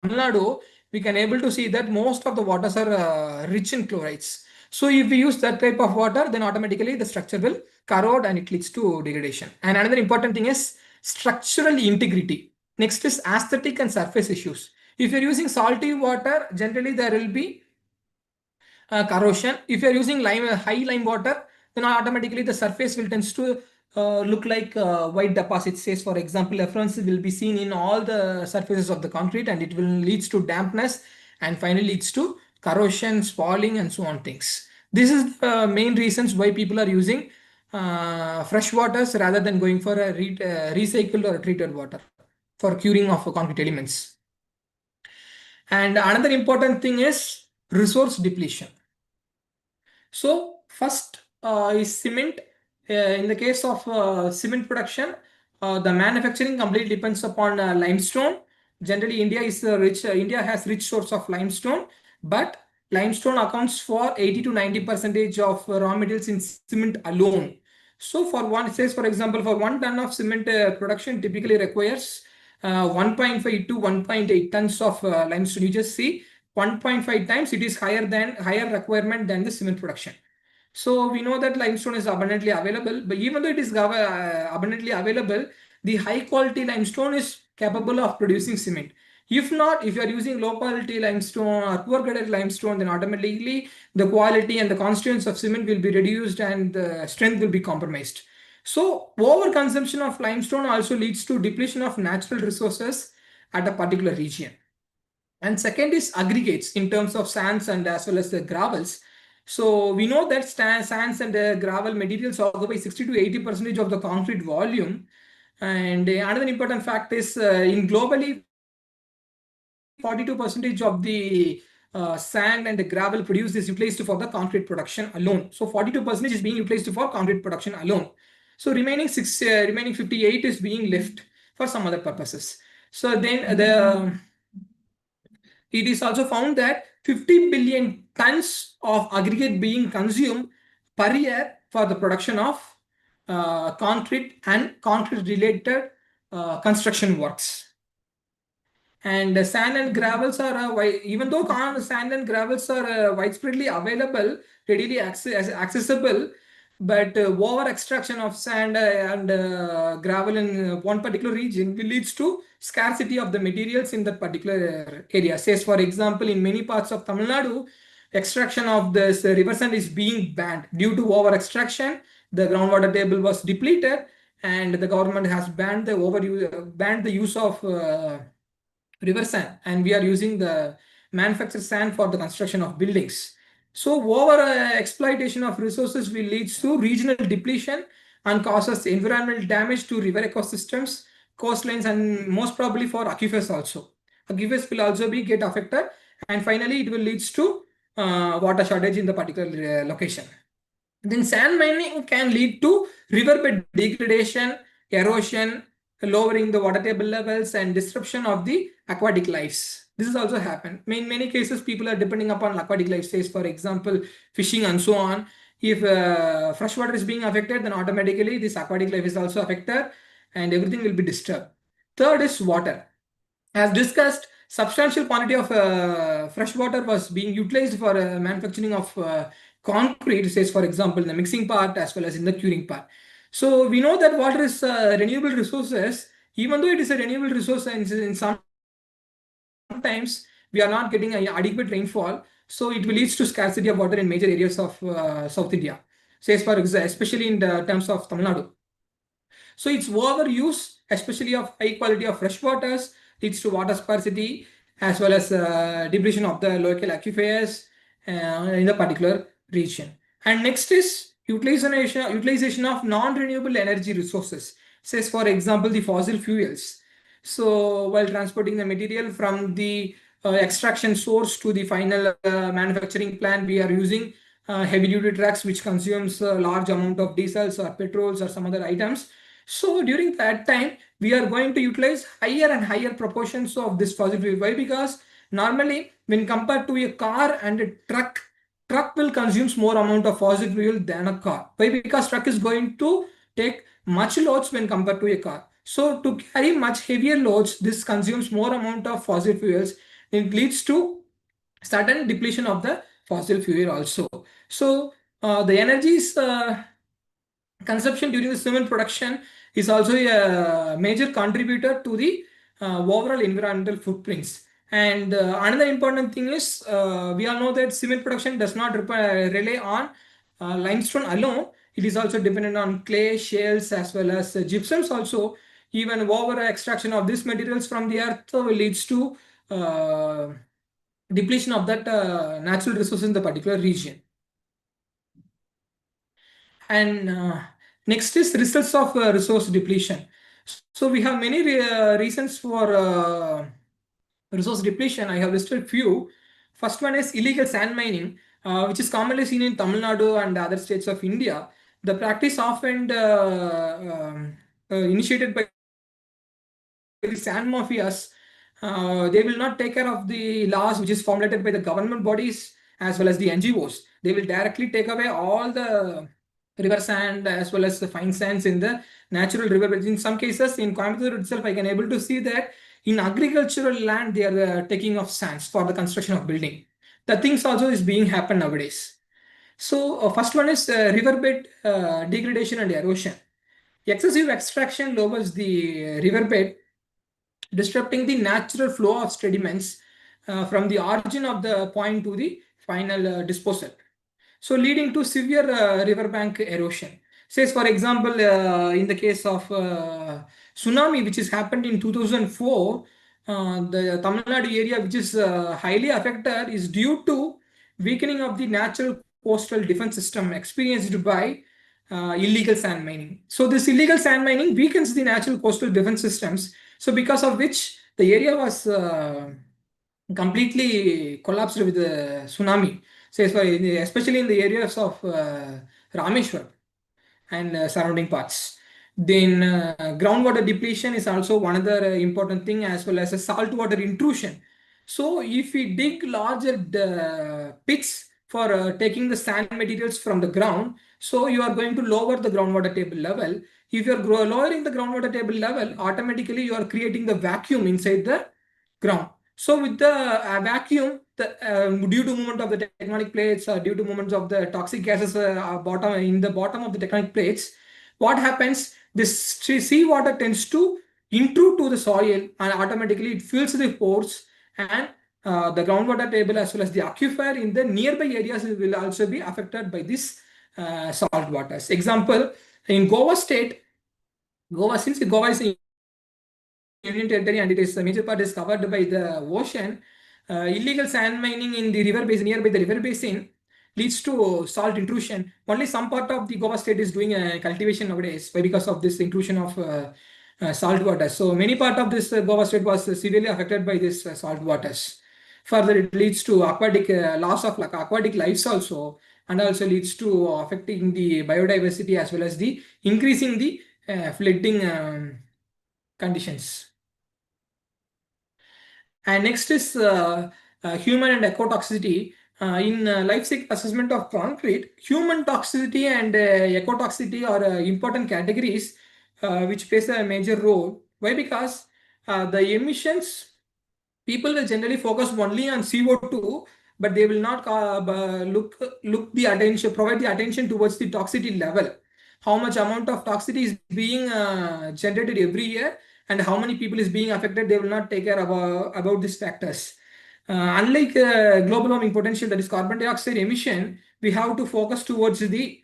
Nadu, we can able to see that most of the waters are rich in chlorides. So if we use that type of water, then automatically the structure will corrode and it leads to degradation. And another important thing is structural integrity. Next is aesthetic and surface issues. If you're using salty water, generally there will be corrosion. If you're using high lime water, then automatically the surface will tends to look like white deposits. Says, for example, effluence will be seen in all the surfaces of the concrete, and it will leads to dampness and finally leads to corrosion, spalling, and so on things. This is the main reasons why people are using fresh waters rather than going for a recycled or treated water for curing of concrete elements. And another important thing is resource depletion. So first is cement. In the case of cement production, the manufacturing completely depends upon limestone. Generally, India is rich. India has rich source of limestone, but limestone accounts for 80 to 90% of raw materials in cement alone. So for one, says for example, for 1 ton of cement production typically requires 1.5 to 1.8 tons of limestone. You just see 1.5 times it is higher requirement than the cement production. So we know that limestone is abundantly available, but even though it is abundantly available, the high quality limestone is capable of producing cement. If not, if you are using low quality limestone or poor graded limestone, then automatically the quality and the constituents of cement will be reduced and the strength will be compromised. So overconsumption of limestone also leads to depletion of natural resources at a particular region. And second is aggregates in terms of sands and as well as the gravels. So we know that sands and gravel materials occupy 60 to 80% of the concrete volume. And another important fact is in globally 42% of the sand and the gravel produced is utilized for the concrete production alone. So 42% is being utilized for concrete production alone. So remaining 58 is being left for some other purposes. So then it is also found that 50 billion tons of aggregate being consumed per year for the production of concrete and concrete related construction works. And sand and gravels are even though sand and gravels are widespreadly available, readily accessible, but over extraction of sand and gravel in one particular region will leads to scarcity of the materials in that particular area. Says, for example, in many parts of Tamil Nadu, extraction of this river sand is being banned. Due to over extraction, the groundwater table was depleted, and the government has banned the use of river sand, and we are using the manufactured sand for the construction of buildings. So over exploitation of resources will lead to regional depletion and causes environmental damage to river ecosystems, coastlines, and most probably for aquifers also. Aquifers will also be get affected, and finally it will lead to water shortage in the particular location. Then sand mining can lead to riverbed degradation, erosion, lowering the water table levels, and disruption of the aquatic lives. This has also happened. In many cases, people are depending upon aquatic life, say for example, fishing and so on. If freshwater is being affected, then automatically this aquatic life is also affected and everything will be disturbed. Third is water. As discussed, substantial quantity of fresh water was being utilized for manufacturing of concrete, says for example in the mixing part as well as in the curing part. So we know that water is renewable resources. Even though it is a renewable resource, and in sometimes we are not getting adequate rainfall, so it will lead to scarcity of water in major areas of South India, says for example, especially in the terms of Tamil Nadu. So its overuse, especially of high quality of fresh waters, leads to water scarcity as well as depletion of the local aquifers in the particular region. And next is utilization of non-renewable energy resources, says for example the fossil fuels. So while transporting the material from the extraction source to the final manufacturing plant, we are using heavy duty trucks which consumes a large amount of diesels or petrols or some other items. So during that time, we are going to utilize higher and higher proportions of this fossil fuel. Why? Because normally when compared to a car and a truck will consume more amount of fossil fuel than a car. Why? Because truck is going to take much loads when compared to a car. So to carry much heavier loads, this consumes more amount of fossil fuels. It leads to sudden depletion of the fossil fuel also. So the energies consumption during the cement production is also a major contributor to the overall environmental footprints. And another important thing is we all know that cement production does not rely on limestone alone. It is also dependent on clay, shales, as well as gypsums also. Even over extraction of these materials from the earth leads to depletion of that natural resource in the particular region. And next is results of resource depletion. So we have many reasons for resource depletion. I have listed few. First one is illegal sand mining, which is commonly seen in Tamil Nadu and other states of India. The practice often initiated by the sand mafias. They will not take care of the laws which is formulated by the government bodies as well as the NGOs. They will directly take away all the river sand as well as the fine sands in the natural river. In some cases, in Coimbatore itself, I can able to see that in agricultural land, they are taking off sands for the construction of building. The things also is being happen nowadays. So first one is riverbed degradation and erosion. Excessive extraction lowers the riverbed, disrupting the natural flow of sediments from the origin of the point to the final disposal. So leading to severe riverbank erosion. Says for example, in the case of tsunami, which has happened in 2004, the Tamil Nadu area, which is highly affected, is due to weakening of the natural coastal defense system experienced by illegal sand mining. So this illegal sand mining weakens the natural coastal defense systems. So because of which the area was completely collapsed with the tsunami. Say, especially in the areas of Rameshwar and surrounding parts. Then groundwater depletion is also one other important thing, as well as a saltwater intrusion. So if we dig larger pits for taking the sand materials from the ground, so you are going to lower the groundwater table level. If you are lowering the groundwater table level, automatically you are creating the vacuum inside the ground. So with the vacuum, due to movement of the tectonic plates or due to movements of the toxic gases in the bottom of the tectonic plates, what happens? This seawater tends to intrude to the soil and automatically it fills the pores and the groundwater table as well as the aquifer in the nearby areas will also be affected by this salt waters. Example, in Goa state, since Goa is a union territory and it is the major part is covered by the ocean, illegal sand mining in the river basin, nearby the river basin, leads to salt intrusion. Only some part of the Goa state is doing cultivation nowadays because of this intrusion of salt water. So many part of this Goa state was severely affected by this salt waters. Further, it leads to aquatic loss of aquatic lives also, and also leads to affecting the biodiversity as well as the increasing the flooding conditions. And next is human and ecotoxicity. In life cycle assessment of concrete, human toxicity and ecotoxicity are important categories which plays a major role. Why? Because the emissions, people will generally focus only on CO2, but they will not provide the attention towards the toxicity level. How much amount of toxicity is being generated every year, and how many people is being affected, they will not take care about these factors. Unlike global warming potential, that is carbon dioxide emission, we have to focus towards the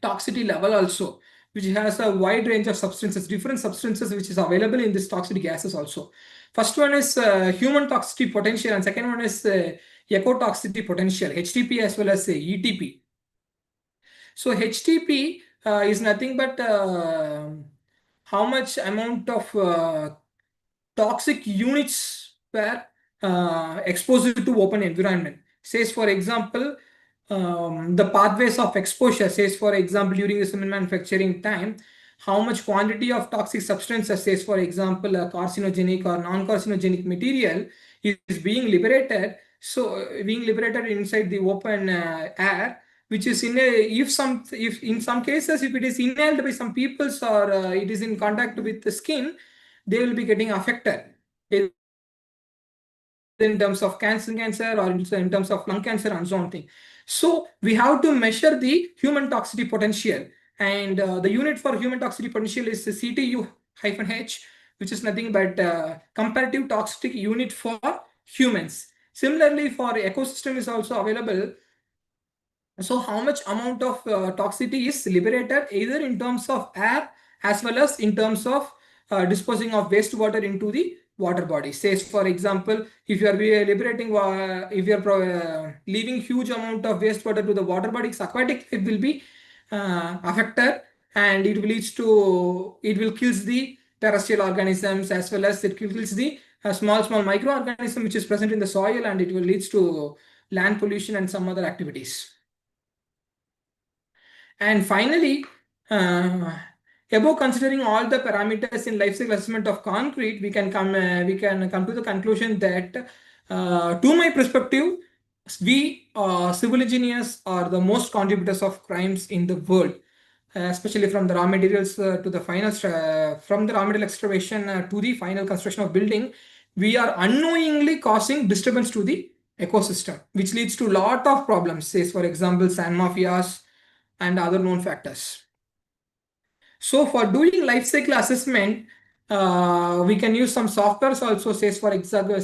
toxicity level also, which has a wide range of substances, different substances which is available in this toxic gases also. First one is human toxicity potential, and second one is ecotoxicity potential, HTP as well as ETP. So HTP is nothing but how much amount of toxic units were exposed to open environment. Says for example, the pathways of exposure, says for example during the cement manufacturing time, how much quantity of toxic substances, says for example a carcinogenic or non-carcinogenic material is being liberated. So being liberated inside the open air, which is in in some cases, if it is inhaled by some peoples or it is in contact with the skin, they will be getting affected in terms of cancer or in terms of lung cancer and so on thing. So we have to measure the human toxicity potential, and the unit for human toxicity potential is CTU-H, which is nothing but comparative toxic unit for humans. Similarly, for ecosystem is also available. So how much amount of toxicity is liberated either in terms of air as well as in terms of disposing of wastewater into the water body. Says for example, if you are liberating, if you are leaving huge amount of wastewater to the water bodies, aquatic, it will be affected, and it will kills the terrestrial organisms as well as it kills the small microorganism which is present in the soil, and it will leads to land pollution and some other activities. And finally, above considering all the parameters in life cycle assessment of concrete, we can come to the conclusion that, to my perspective, we civil engineers are the most contributors of crimes in the world, especially from the raw materials to the final, from the raw material excavation to the final construction of building. We are unknowingly causing disturbance to the ecosystem, which leads to a lot of problems. Say, for example, sand mafias and other known factors. So for doing life cycle assessment, we can use some softwares also. Says for example,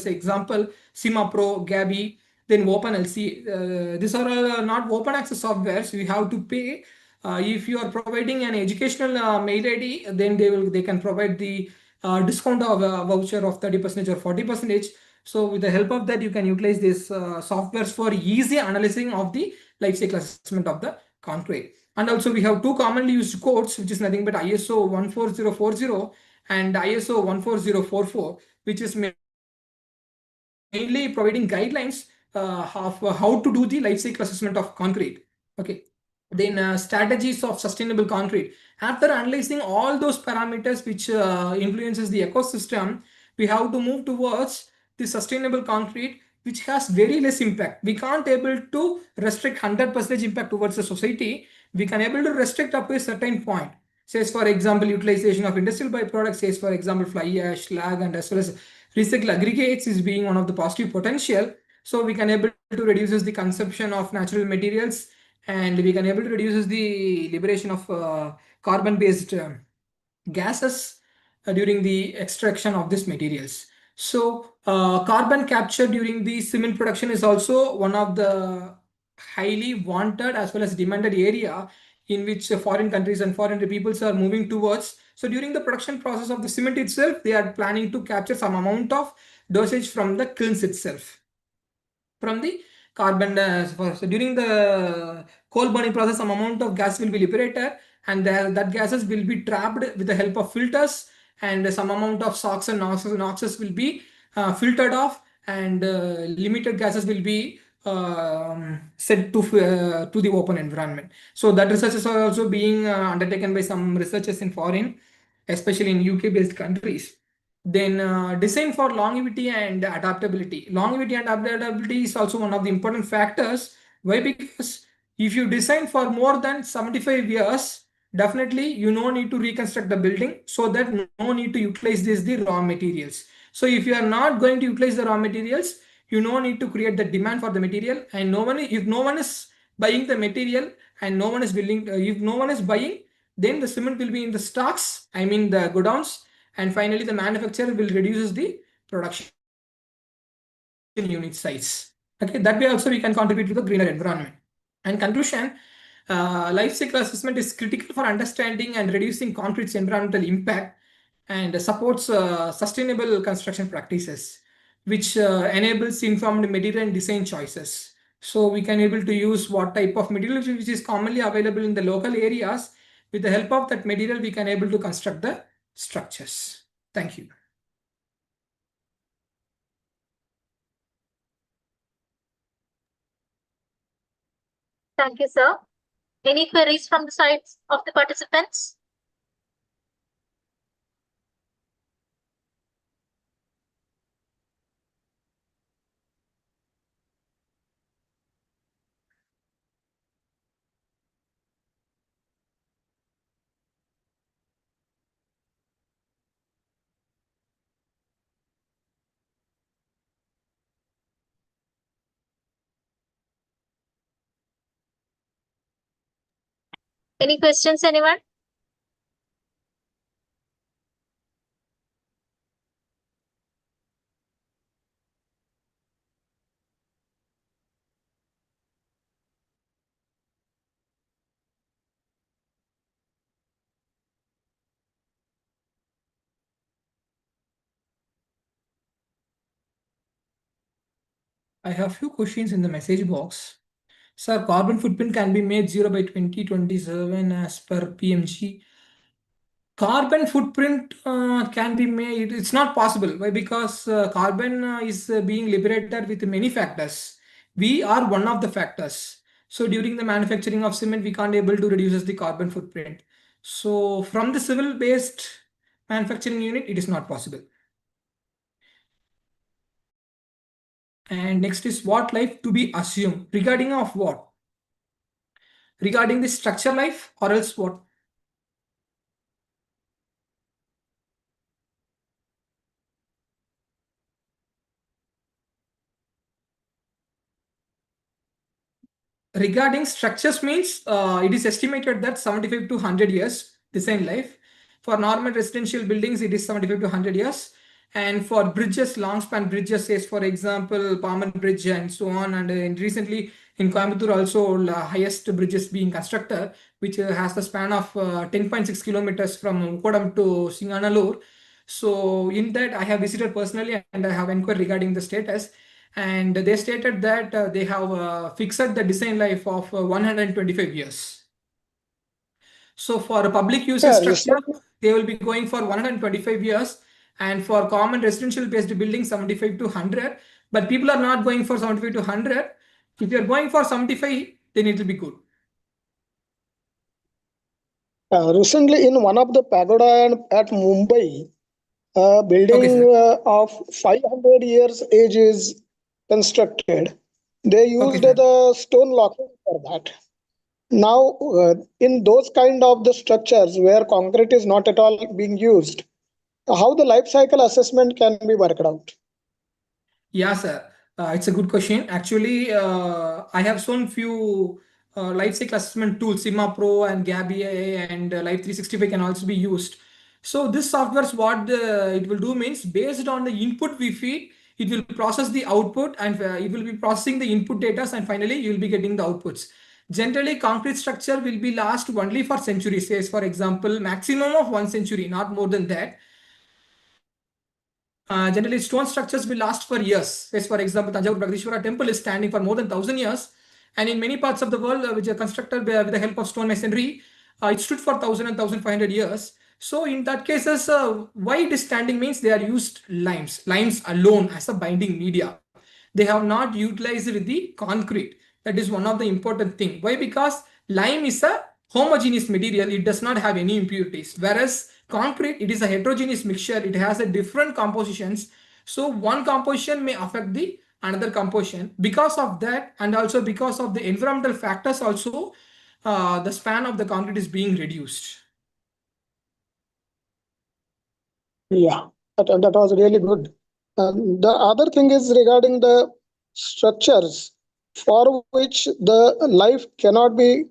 Sima Pro, Gabi, then OpenLC. These are all not open access softwares. We have to pay. If you are providing an educational mail ID, then they can provide the discount of voucher of 30% or 40%. So with the help of that, you can utilize these softwares for easy analyzing of the life cycle assessment of the concrete. And also we have two commonly used codes, which is nothing but ISO 14040 and ISO 14044, which is mainly providing guidelines of how to do the life cycle assessment of concrete. Okay. Then strategies of sustainable concrete. After analyzing all those parameters which influences the ecosystem, we have to move towards the sustainable concrete, which has very less impact. We can't able to restrict 100% impact towards the society. We can able to restrict up to a certain point. Says for example, utilization of industrial byproducts, says for example, fly ash, slag, and as well as recycled aggregates is being one of the positive potential. So we can able to reduce the consumption of natural materials, and we can able to reduce the liberation of carbon-based gases during the extraction of these materials. So carbon capture during the cement production is also one of the highly wanted as well as demanded area in which foreign countries and foreign peoples are moving towards. So during the production process of the cement itself, they are planning to capture some amount of dosage from the kilns itself, from the carbon. So during the coal burning process, some amount of gas will be liberated, and that gases will be trapped with the help of filters, and some amount of SOx and NOxes will be filtered off, and limited gases will be sent to the open environment. So that research is also being undertaken by some researchers in foreign, especially in UK based countries. Then design for longevity and adaptability. Longevity and adaptability is also one of the important factors. Why? Because if you design for more than 75 years, definitely you no need to reconstruct the building, so that no need to utilize the raw materials. So if you are not going to utilize the raw materials, you no need to create the demand for the material, and if no one is buying the material and no one is willing, if no one is buying, then the cement will be in the stocks, I mean the godowns, and finally the manufacturer will reduce the production unit size. Okay, that way also we can contribute to the greener environment. And conclusion, life cycle assessment is critical for understanding and reducing concrete's environmental impact, and supports sustainable construction practices, which enables informed material and design choices. So we can able to use what type of material which is commonly available in the local areas. With the help of that material, we can able to construct the structures. Thank you. Thank you, sir. Any queries from the sides of the participants? Any questions, anyone? I have few questions in the message box. Sir, carbon footprint can be made zero by 2027 as per PMG. Carbon footprint can be made. It's not possible. Why? Because carbon is being liberated with many factors. We are one of the factors. So during the manufacturing of cement, we can't able to reduce the carbon footprint. So from the civil-based manufacturing unit, it is not possible. And next is what life to be assumed regarding of what? Regarding the structure life, or else what? Regarding structures means it is estimated that 75 to 100 years design life. For normal residential buildings, it is 75 to 100 years. And for bridges, long span bridges, says for example, Palmer Bridge and so on. And recently in Coimbatore also highest bridges being constructed, which has the span of 10.6 kilometers from Kodam to Singanallur. So in that I have visited personally and I have inquired regarding the status. And they stated that they have fixed the design life of 125 years. So for a public user structure, they will be going for 125 years, and for common residential based buildings 75 to 100. But people are not going for 75 to 100. If you're going for 75, then it will be good. Recently, in one of the pagoda at Mumbai, a building of 500 years age is constructed. They used the stone locking for that. Now, in those kind of the structures where concrete is not at all being used, how the life cycle assessment can be worked out? Yeah, sir. It's a good question. Actually, I have shown few life cycle assessment tools, Sigma Pro and Gabby and Life 365 can also be used. So this software is what it will do means based on the input we feed, it will process the output and it will be processing the input data and finally you will be getting the outputs. Generally, concrete structure will be last only for centuries. Say, for example, maximum of 1 century, not more than that. Generally, stone structures will last for years. As for example, Tanjavur Brihadishwara temple is standing for more than 1,000 years. And in many parts of the world, which are constructed with the help of stone masonry, it stood for 1,000 and 1,500 years. So in that cases, why it is standing means they are used limes alone as a binding media. They have not utilized the concrete. That is one of the important thing. Why? Because lime is a homogeneous material. It does not have any impurities. Whereas concrete, it is a heterogeneous mixture. It has a different compositions. So one composition may affect the another composition. Because of that, and also because of the environmental factors also, the span of the concrete is being reduced. Yeah, that was really good. The other thing is regarding the structures for which the life cannot be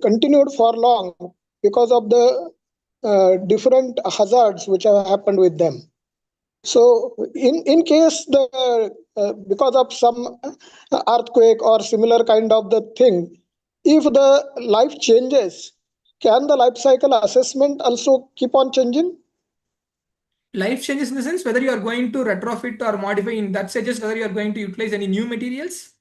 continued for long because of the different hazards which have happened with them. So in case the because of some earthquake or similar kind of the thing, if the life changes, can the life cycle assessment also keep on changing? Life changes in the sense whether you are going to retrofit or modify in that stages, whether you are going to utilize any new materials.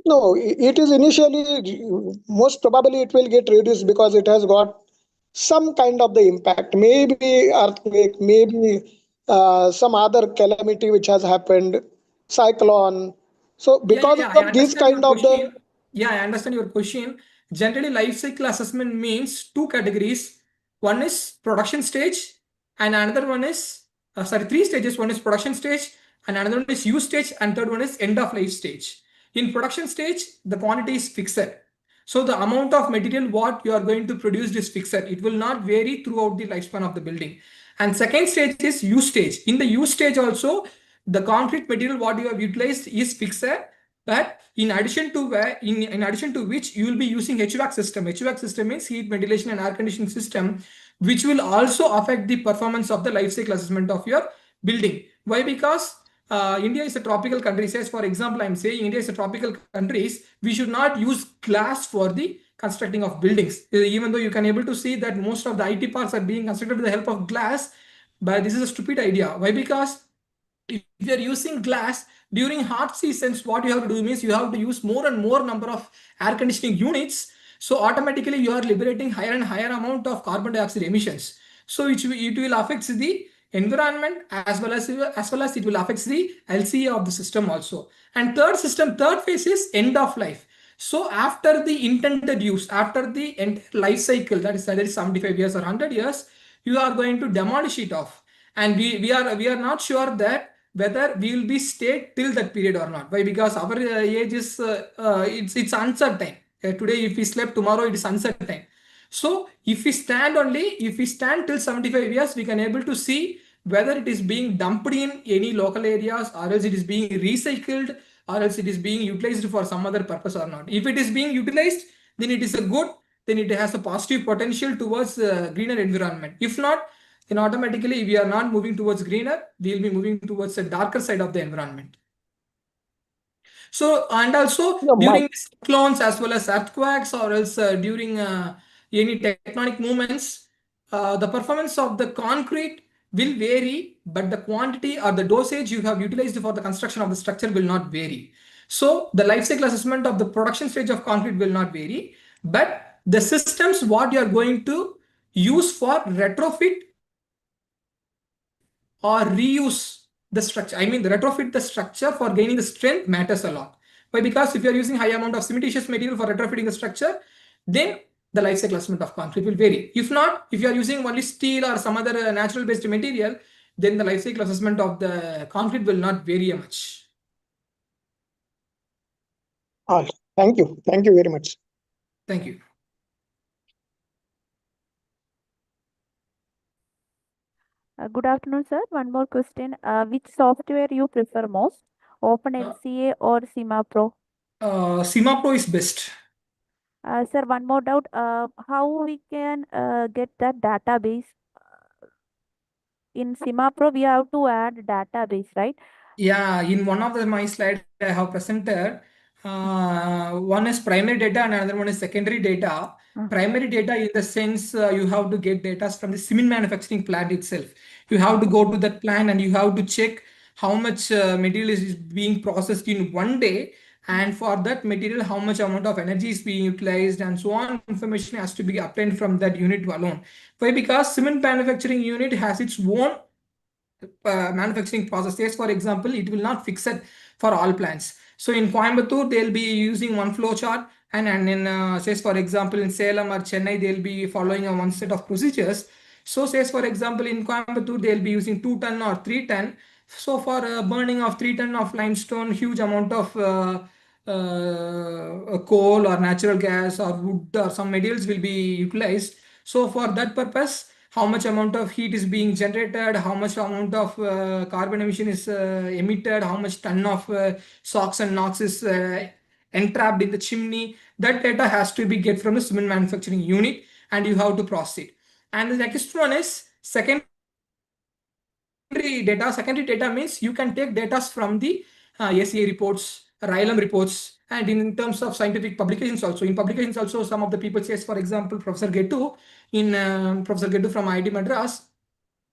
No, it is initially, most probably it will get reduced because it has got some kind of the impact, maybe earthquake, maybe some other calamity which has happened, cyclone. So because I of these understand your kind of the question. Yeah, I understand your question. Generally, life cycle assessment means two categories. One is production stage, and another one is three stages. One is production stage, and another one is use stage, and third one is end of life stage. In production stage, the quantity is fixed. So the amount of material what you are going to produce is fixed. It will not vary throughout the lifespan of the building. And second stage is use stage. In the use stage also, the concrete material what you have utilized is fixed. But in addition to in addition to which you will be using HVAC system. HVAC system means heat ventilation and air conditioning system, which will also affect the performance of the life cycle assessment of your building. Why? Because India is a tropical country. Says, for example, I'm saying India is a tropical country. We should not use glass for the constructing of buildings. Even though you can able to see that most of the IT parks are being constructed with the help of glass, but this is a stupid idea. Why? Because if you are using glass during hot seasons, what you have to do means you have to use more and more number of air conditioning units. So automatically you are liberating higher and higher amount of carbon dioxide emissions. So it will affect the environment as well as it will affect the LCA of the system also. And third phase is end of life. So after the intended use, after the end life cycle, that is either 75 years or 100 years, you are going to demolish it off. And we are not sure that whether we will be stayed till that period or not. Why? Because our age is it's uncertain. Today, if we slept, tomorrow it is uncertain. So if we stand till 75 years, we can able to see whether it is being dumped in any local areas or else it is being recycled or else it is being utilized for some other purpose or not. If it is being utilized, then it is a good, then it has a positive potential towards greener environment. If not, then automatically we are not moving towards greener, we will be moving towards a darker side of the environment. So, and also during cyclones as well as earthquakes or else during any tectonic movements, the performance of the concrete will vary, but the quantity or the dosage you have utilized for the construction of the structure will not vary. So the life cycle assessment of the production stage of concrete will not vary, but the systems what you are going to use for retrofit or reuse the structure. I mean, the retrofit the structure for gaining the strength matters a lot. Why? Because if you're using high amount of cementitious material for retrofitting the structure, then the life cycle assessment of concrete will vary. If not, if you are using only steel or some other natural based material, then the life cycle assessment of the concrete will not vary much. Thank you. Thank you very much. Thank you. Good afternoon, sir. One more question. Which software you prefer most? OpenLCA or CIMA Pro? CIMA Pro is best. Sir, one more doubt. How we can get that database? In SIMAPRO, we have to add database, right? Yeah, in one of my slides I have presented, one is primary data and another one is secondary data. Primary data in the sense you have to get data from the cement manufacturing plant itself. You have to go to that plant and you have to check how much material is being processed in one day, and for that material how much amount of energy is being utilized, and so on. Information has to be obtained from that unit alone. Why? Because cement manufacturing unit has its own manufacturing processes. For example, it will not fix it for all plants. So in Coimbatore, they'll be using one flow chart, and in says for example in Salem or Chennai, they'll be following a one set of procedures. So says for example in Coimbatore, they'll be using 2 ton or 3 ton. So for burning of 3 ton of limestone, huge amount of coal or natural gas or wood or some materials will be utilized. So for that purpose, how much amount of heat is being generated, how much amount of carbon emission is emitted, how much ton of SOx and NOx is entrapped in the chimney. That data has to be get from the cement manufacturing unit, and you have to process it. And the next one is secondary data. Secondary data means you can take data from the ACA reports, RILAM reports, and in terms of scientific publications also. In publications also, some of the people says, for example, Professor Gettu from IIT Madras,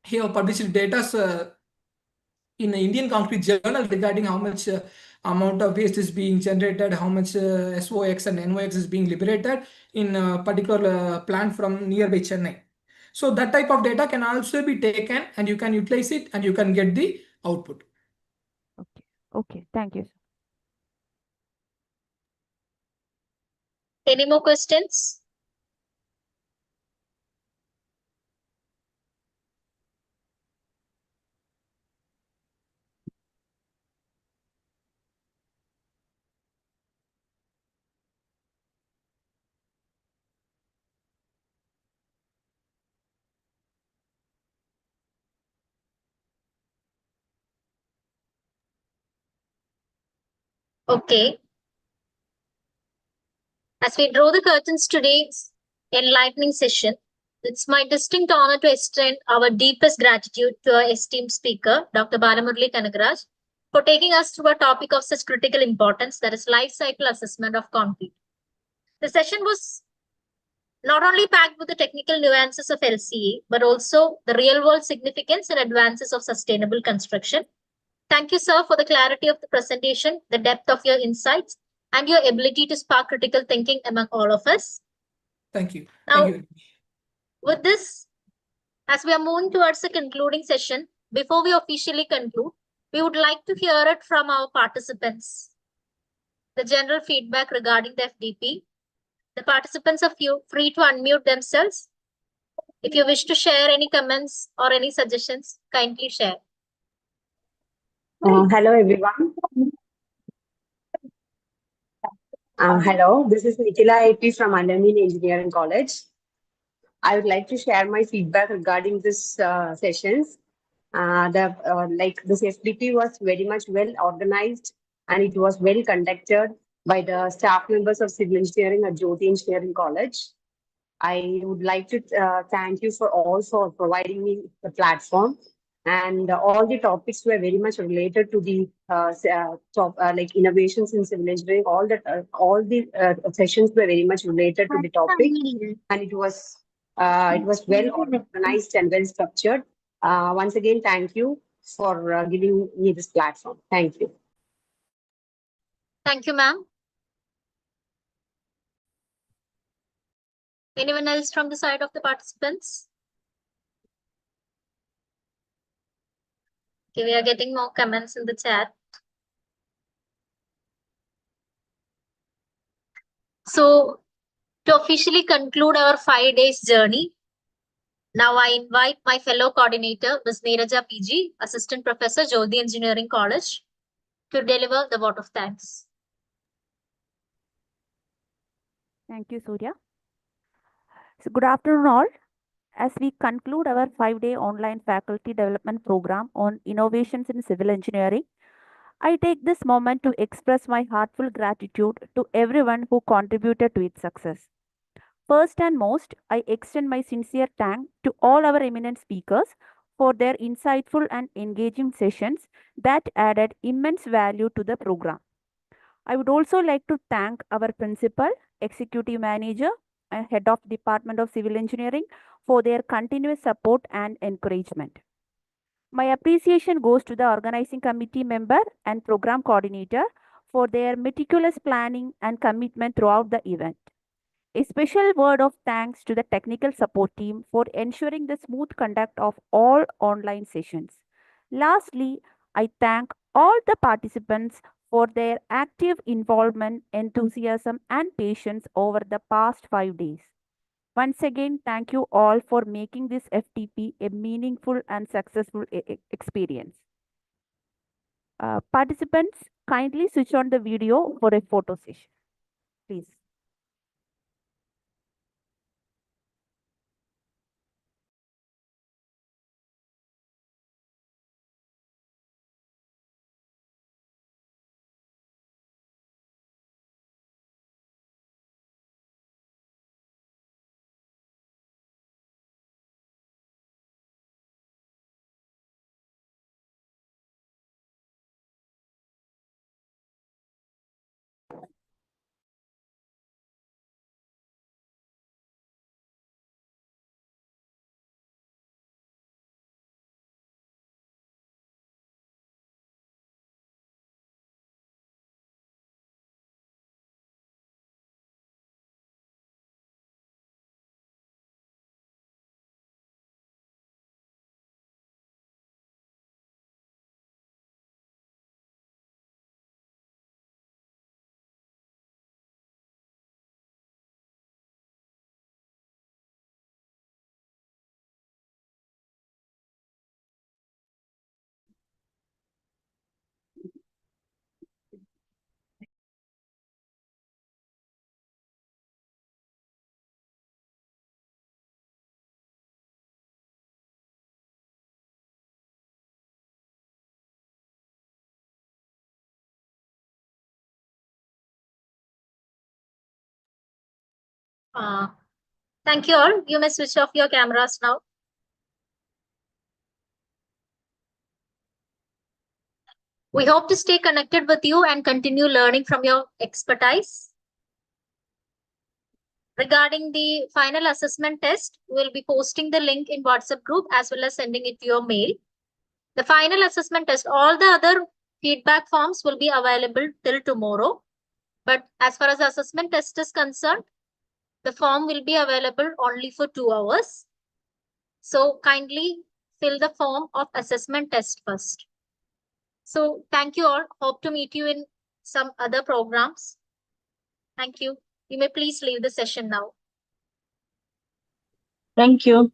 he have published data in the Indian Concrete Journal regarding how much amount of waste is being generated, how much SOx and NOx is being liberated in a particular plant from nearby Chennai. So that type of data can also be taken and you can utilize it and you can get the output. Okay. Okay. Thank you, sir. Any more questions? Okay. As we draw the curtains today's enlightening session, it's my distinct honor to extend our deepest gratitude to our esteemed speaker, Dr. Balamurali Kanagaraj, for taking us through a topic of such critical importance, that is life cycle assessment of concrete. The session was not only packed with the technical nuances of LCA, but also the real-world significance and advances of sustainable construction. Thank you, sir, for the clarity of the presentation, the depth of your insights, and your ability to spark critical thinking among all of us. Thank you. Now, Thank you. with this, as we are moving towards the concluding session, before we officially conclude, we would like to hear it from our participants. The general feedback regarding the FDP. The participants are free to unmute themselves. If you wish to share any comments or any suggestions, kindly share. Hello, everyone. Hello, this is Nikila AP from Alamein Engineering College. I would like to share my feedback regarding this sessions. This FDP was very much well organized and it was well conducted by the staff members of Civil Engineering at Jyothi Engineering College. I would like to thank you for providing me the platform. And all the topics were very much related to the innovations in civil engineering. All the sessions were very much related to the topic, and it was well organized and well structured. Once again, thank you for giving me this platform. Thank you. Thank you, ma'am. Anyone else from the side of the participants? Okay, we are getting more comments in the chat. So, to officially conclude our 5 days journey, now I invite my fellow coordinator, Ms. Neeraja PG, Assistant Professor, Jyothi Engineering College, to deliver the vote of thanks. Thank you, Surya. So, good afternoon, all. As we conclude our 5-day online faculty development program on innovations in civil engineering, I take this moment to express my heartfelt gratitude to everyone who contributed to its success. First and most, I extend my sincere thanks to all our eminent speakers for their insightful and engaging sessions that added immense value to the program. I would also like to thank our principal, executive manager, and head of Department of Civil Engineering for their continuous support and encouragement. My appreciation goes to the organizing committee member and program coordinator for their meticulous planning and commitment throughout the event. A special word of thanks to the technical support team for ensuring the smooth conduct of all online sessions. Lastly, I thank all the participants for their active involvement, enthusiasm, and patience over the past 5 days. Once again, thank you all for making this FTP a meaningful and successful experience. Participants, kindly switch on the video for a photo session, please. Thank you all. You may switch off your cameras now. We hope to stay connected with you and continue learning from your expertise. Regarding the final assessment test, we'll be posting the link in WhatsApp group as well as sending it to your mail. The final assessment test, all the other feedback forms will be available till tomorrow. But as far as the assessment test is concerned, the form will be available only for 2 hours. So kindly fill the form of assessment test first. So thank you all. Hope to meet you in some other programs. Thank you. You may please leave the session now. Thank you.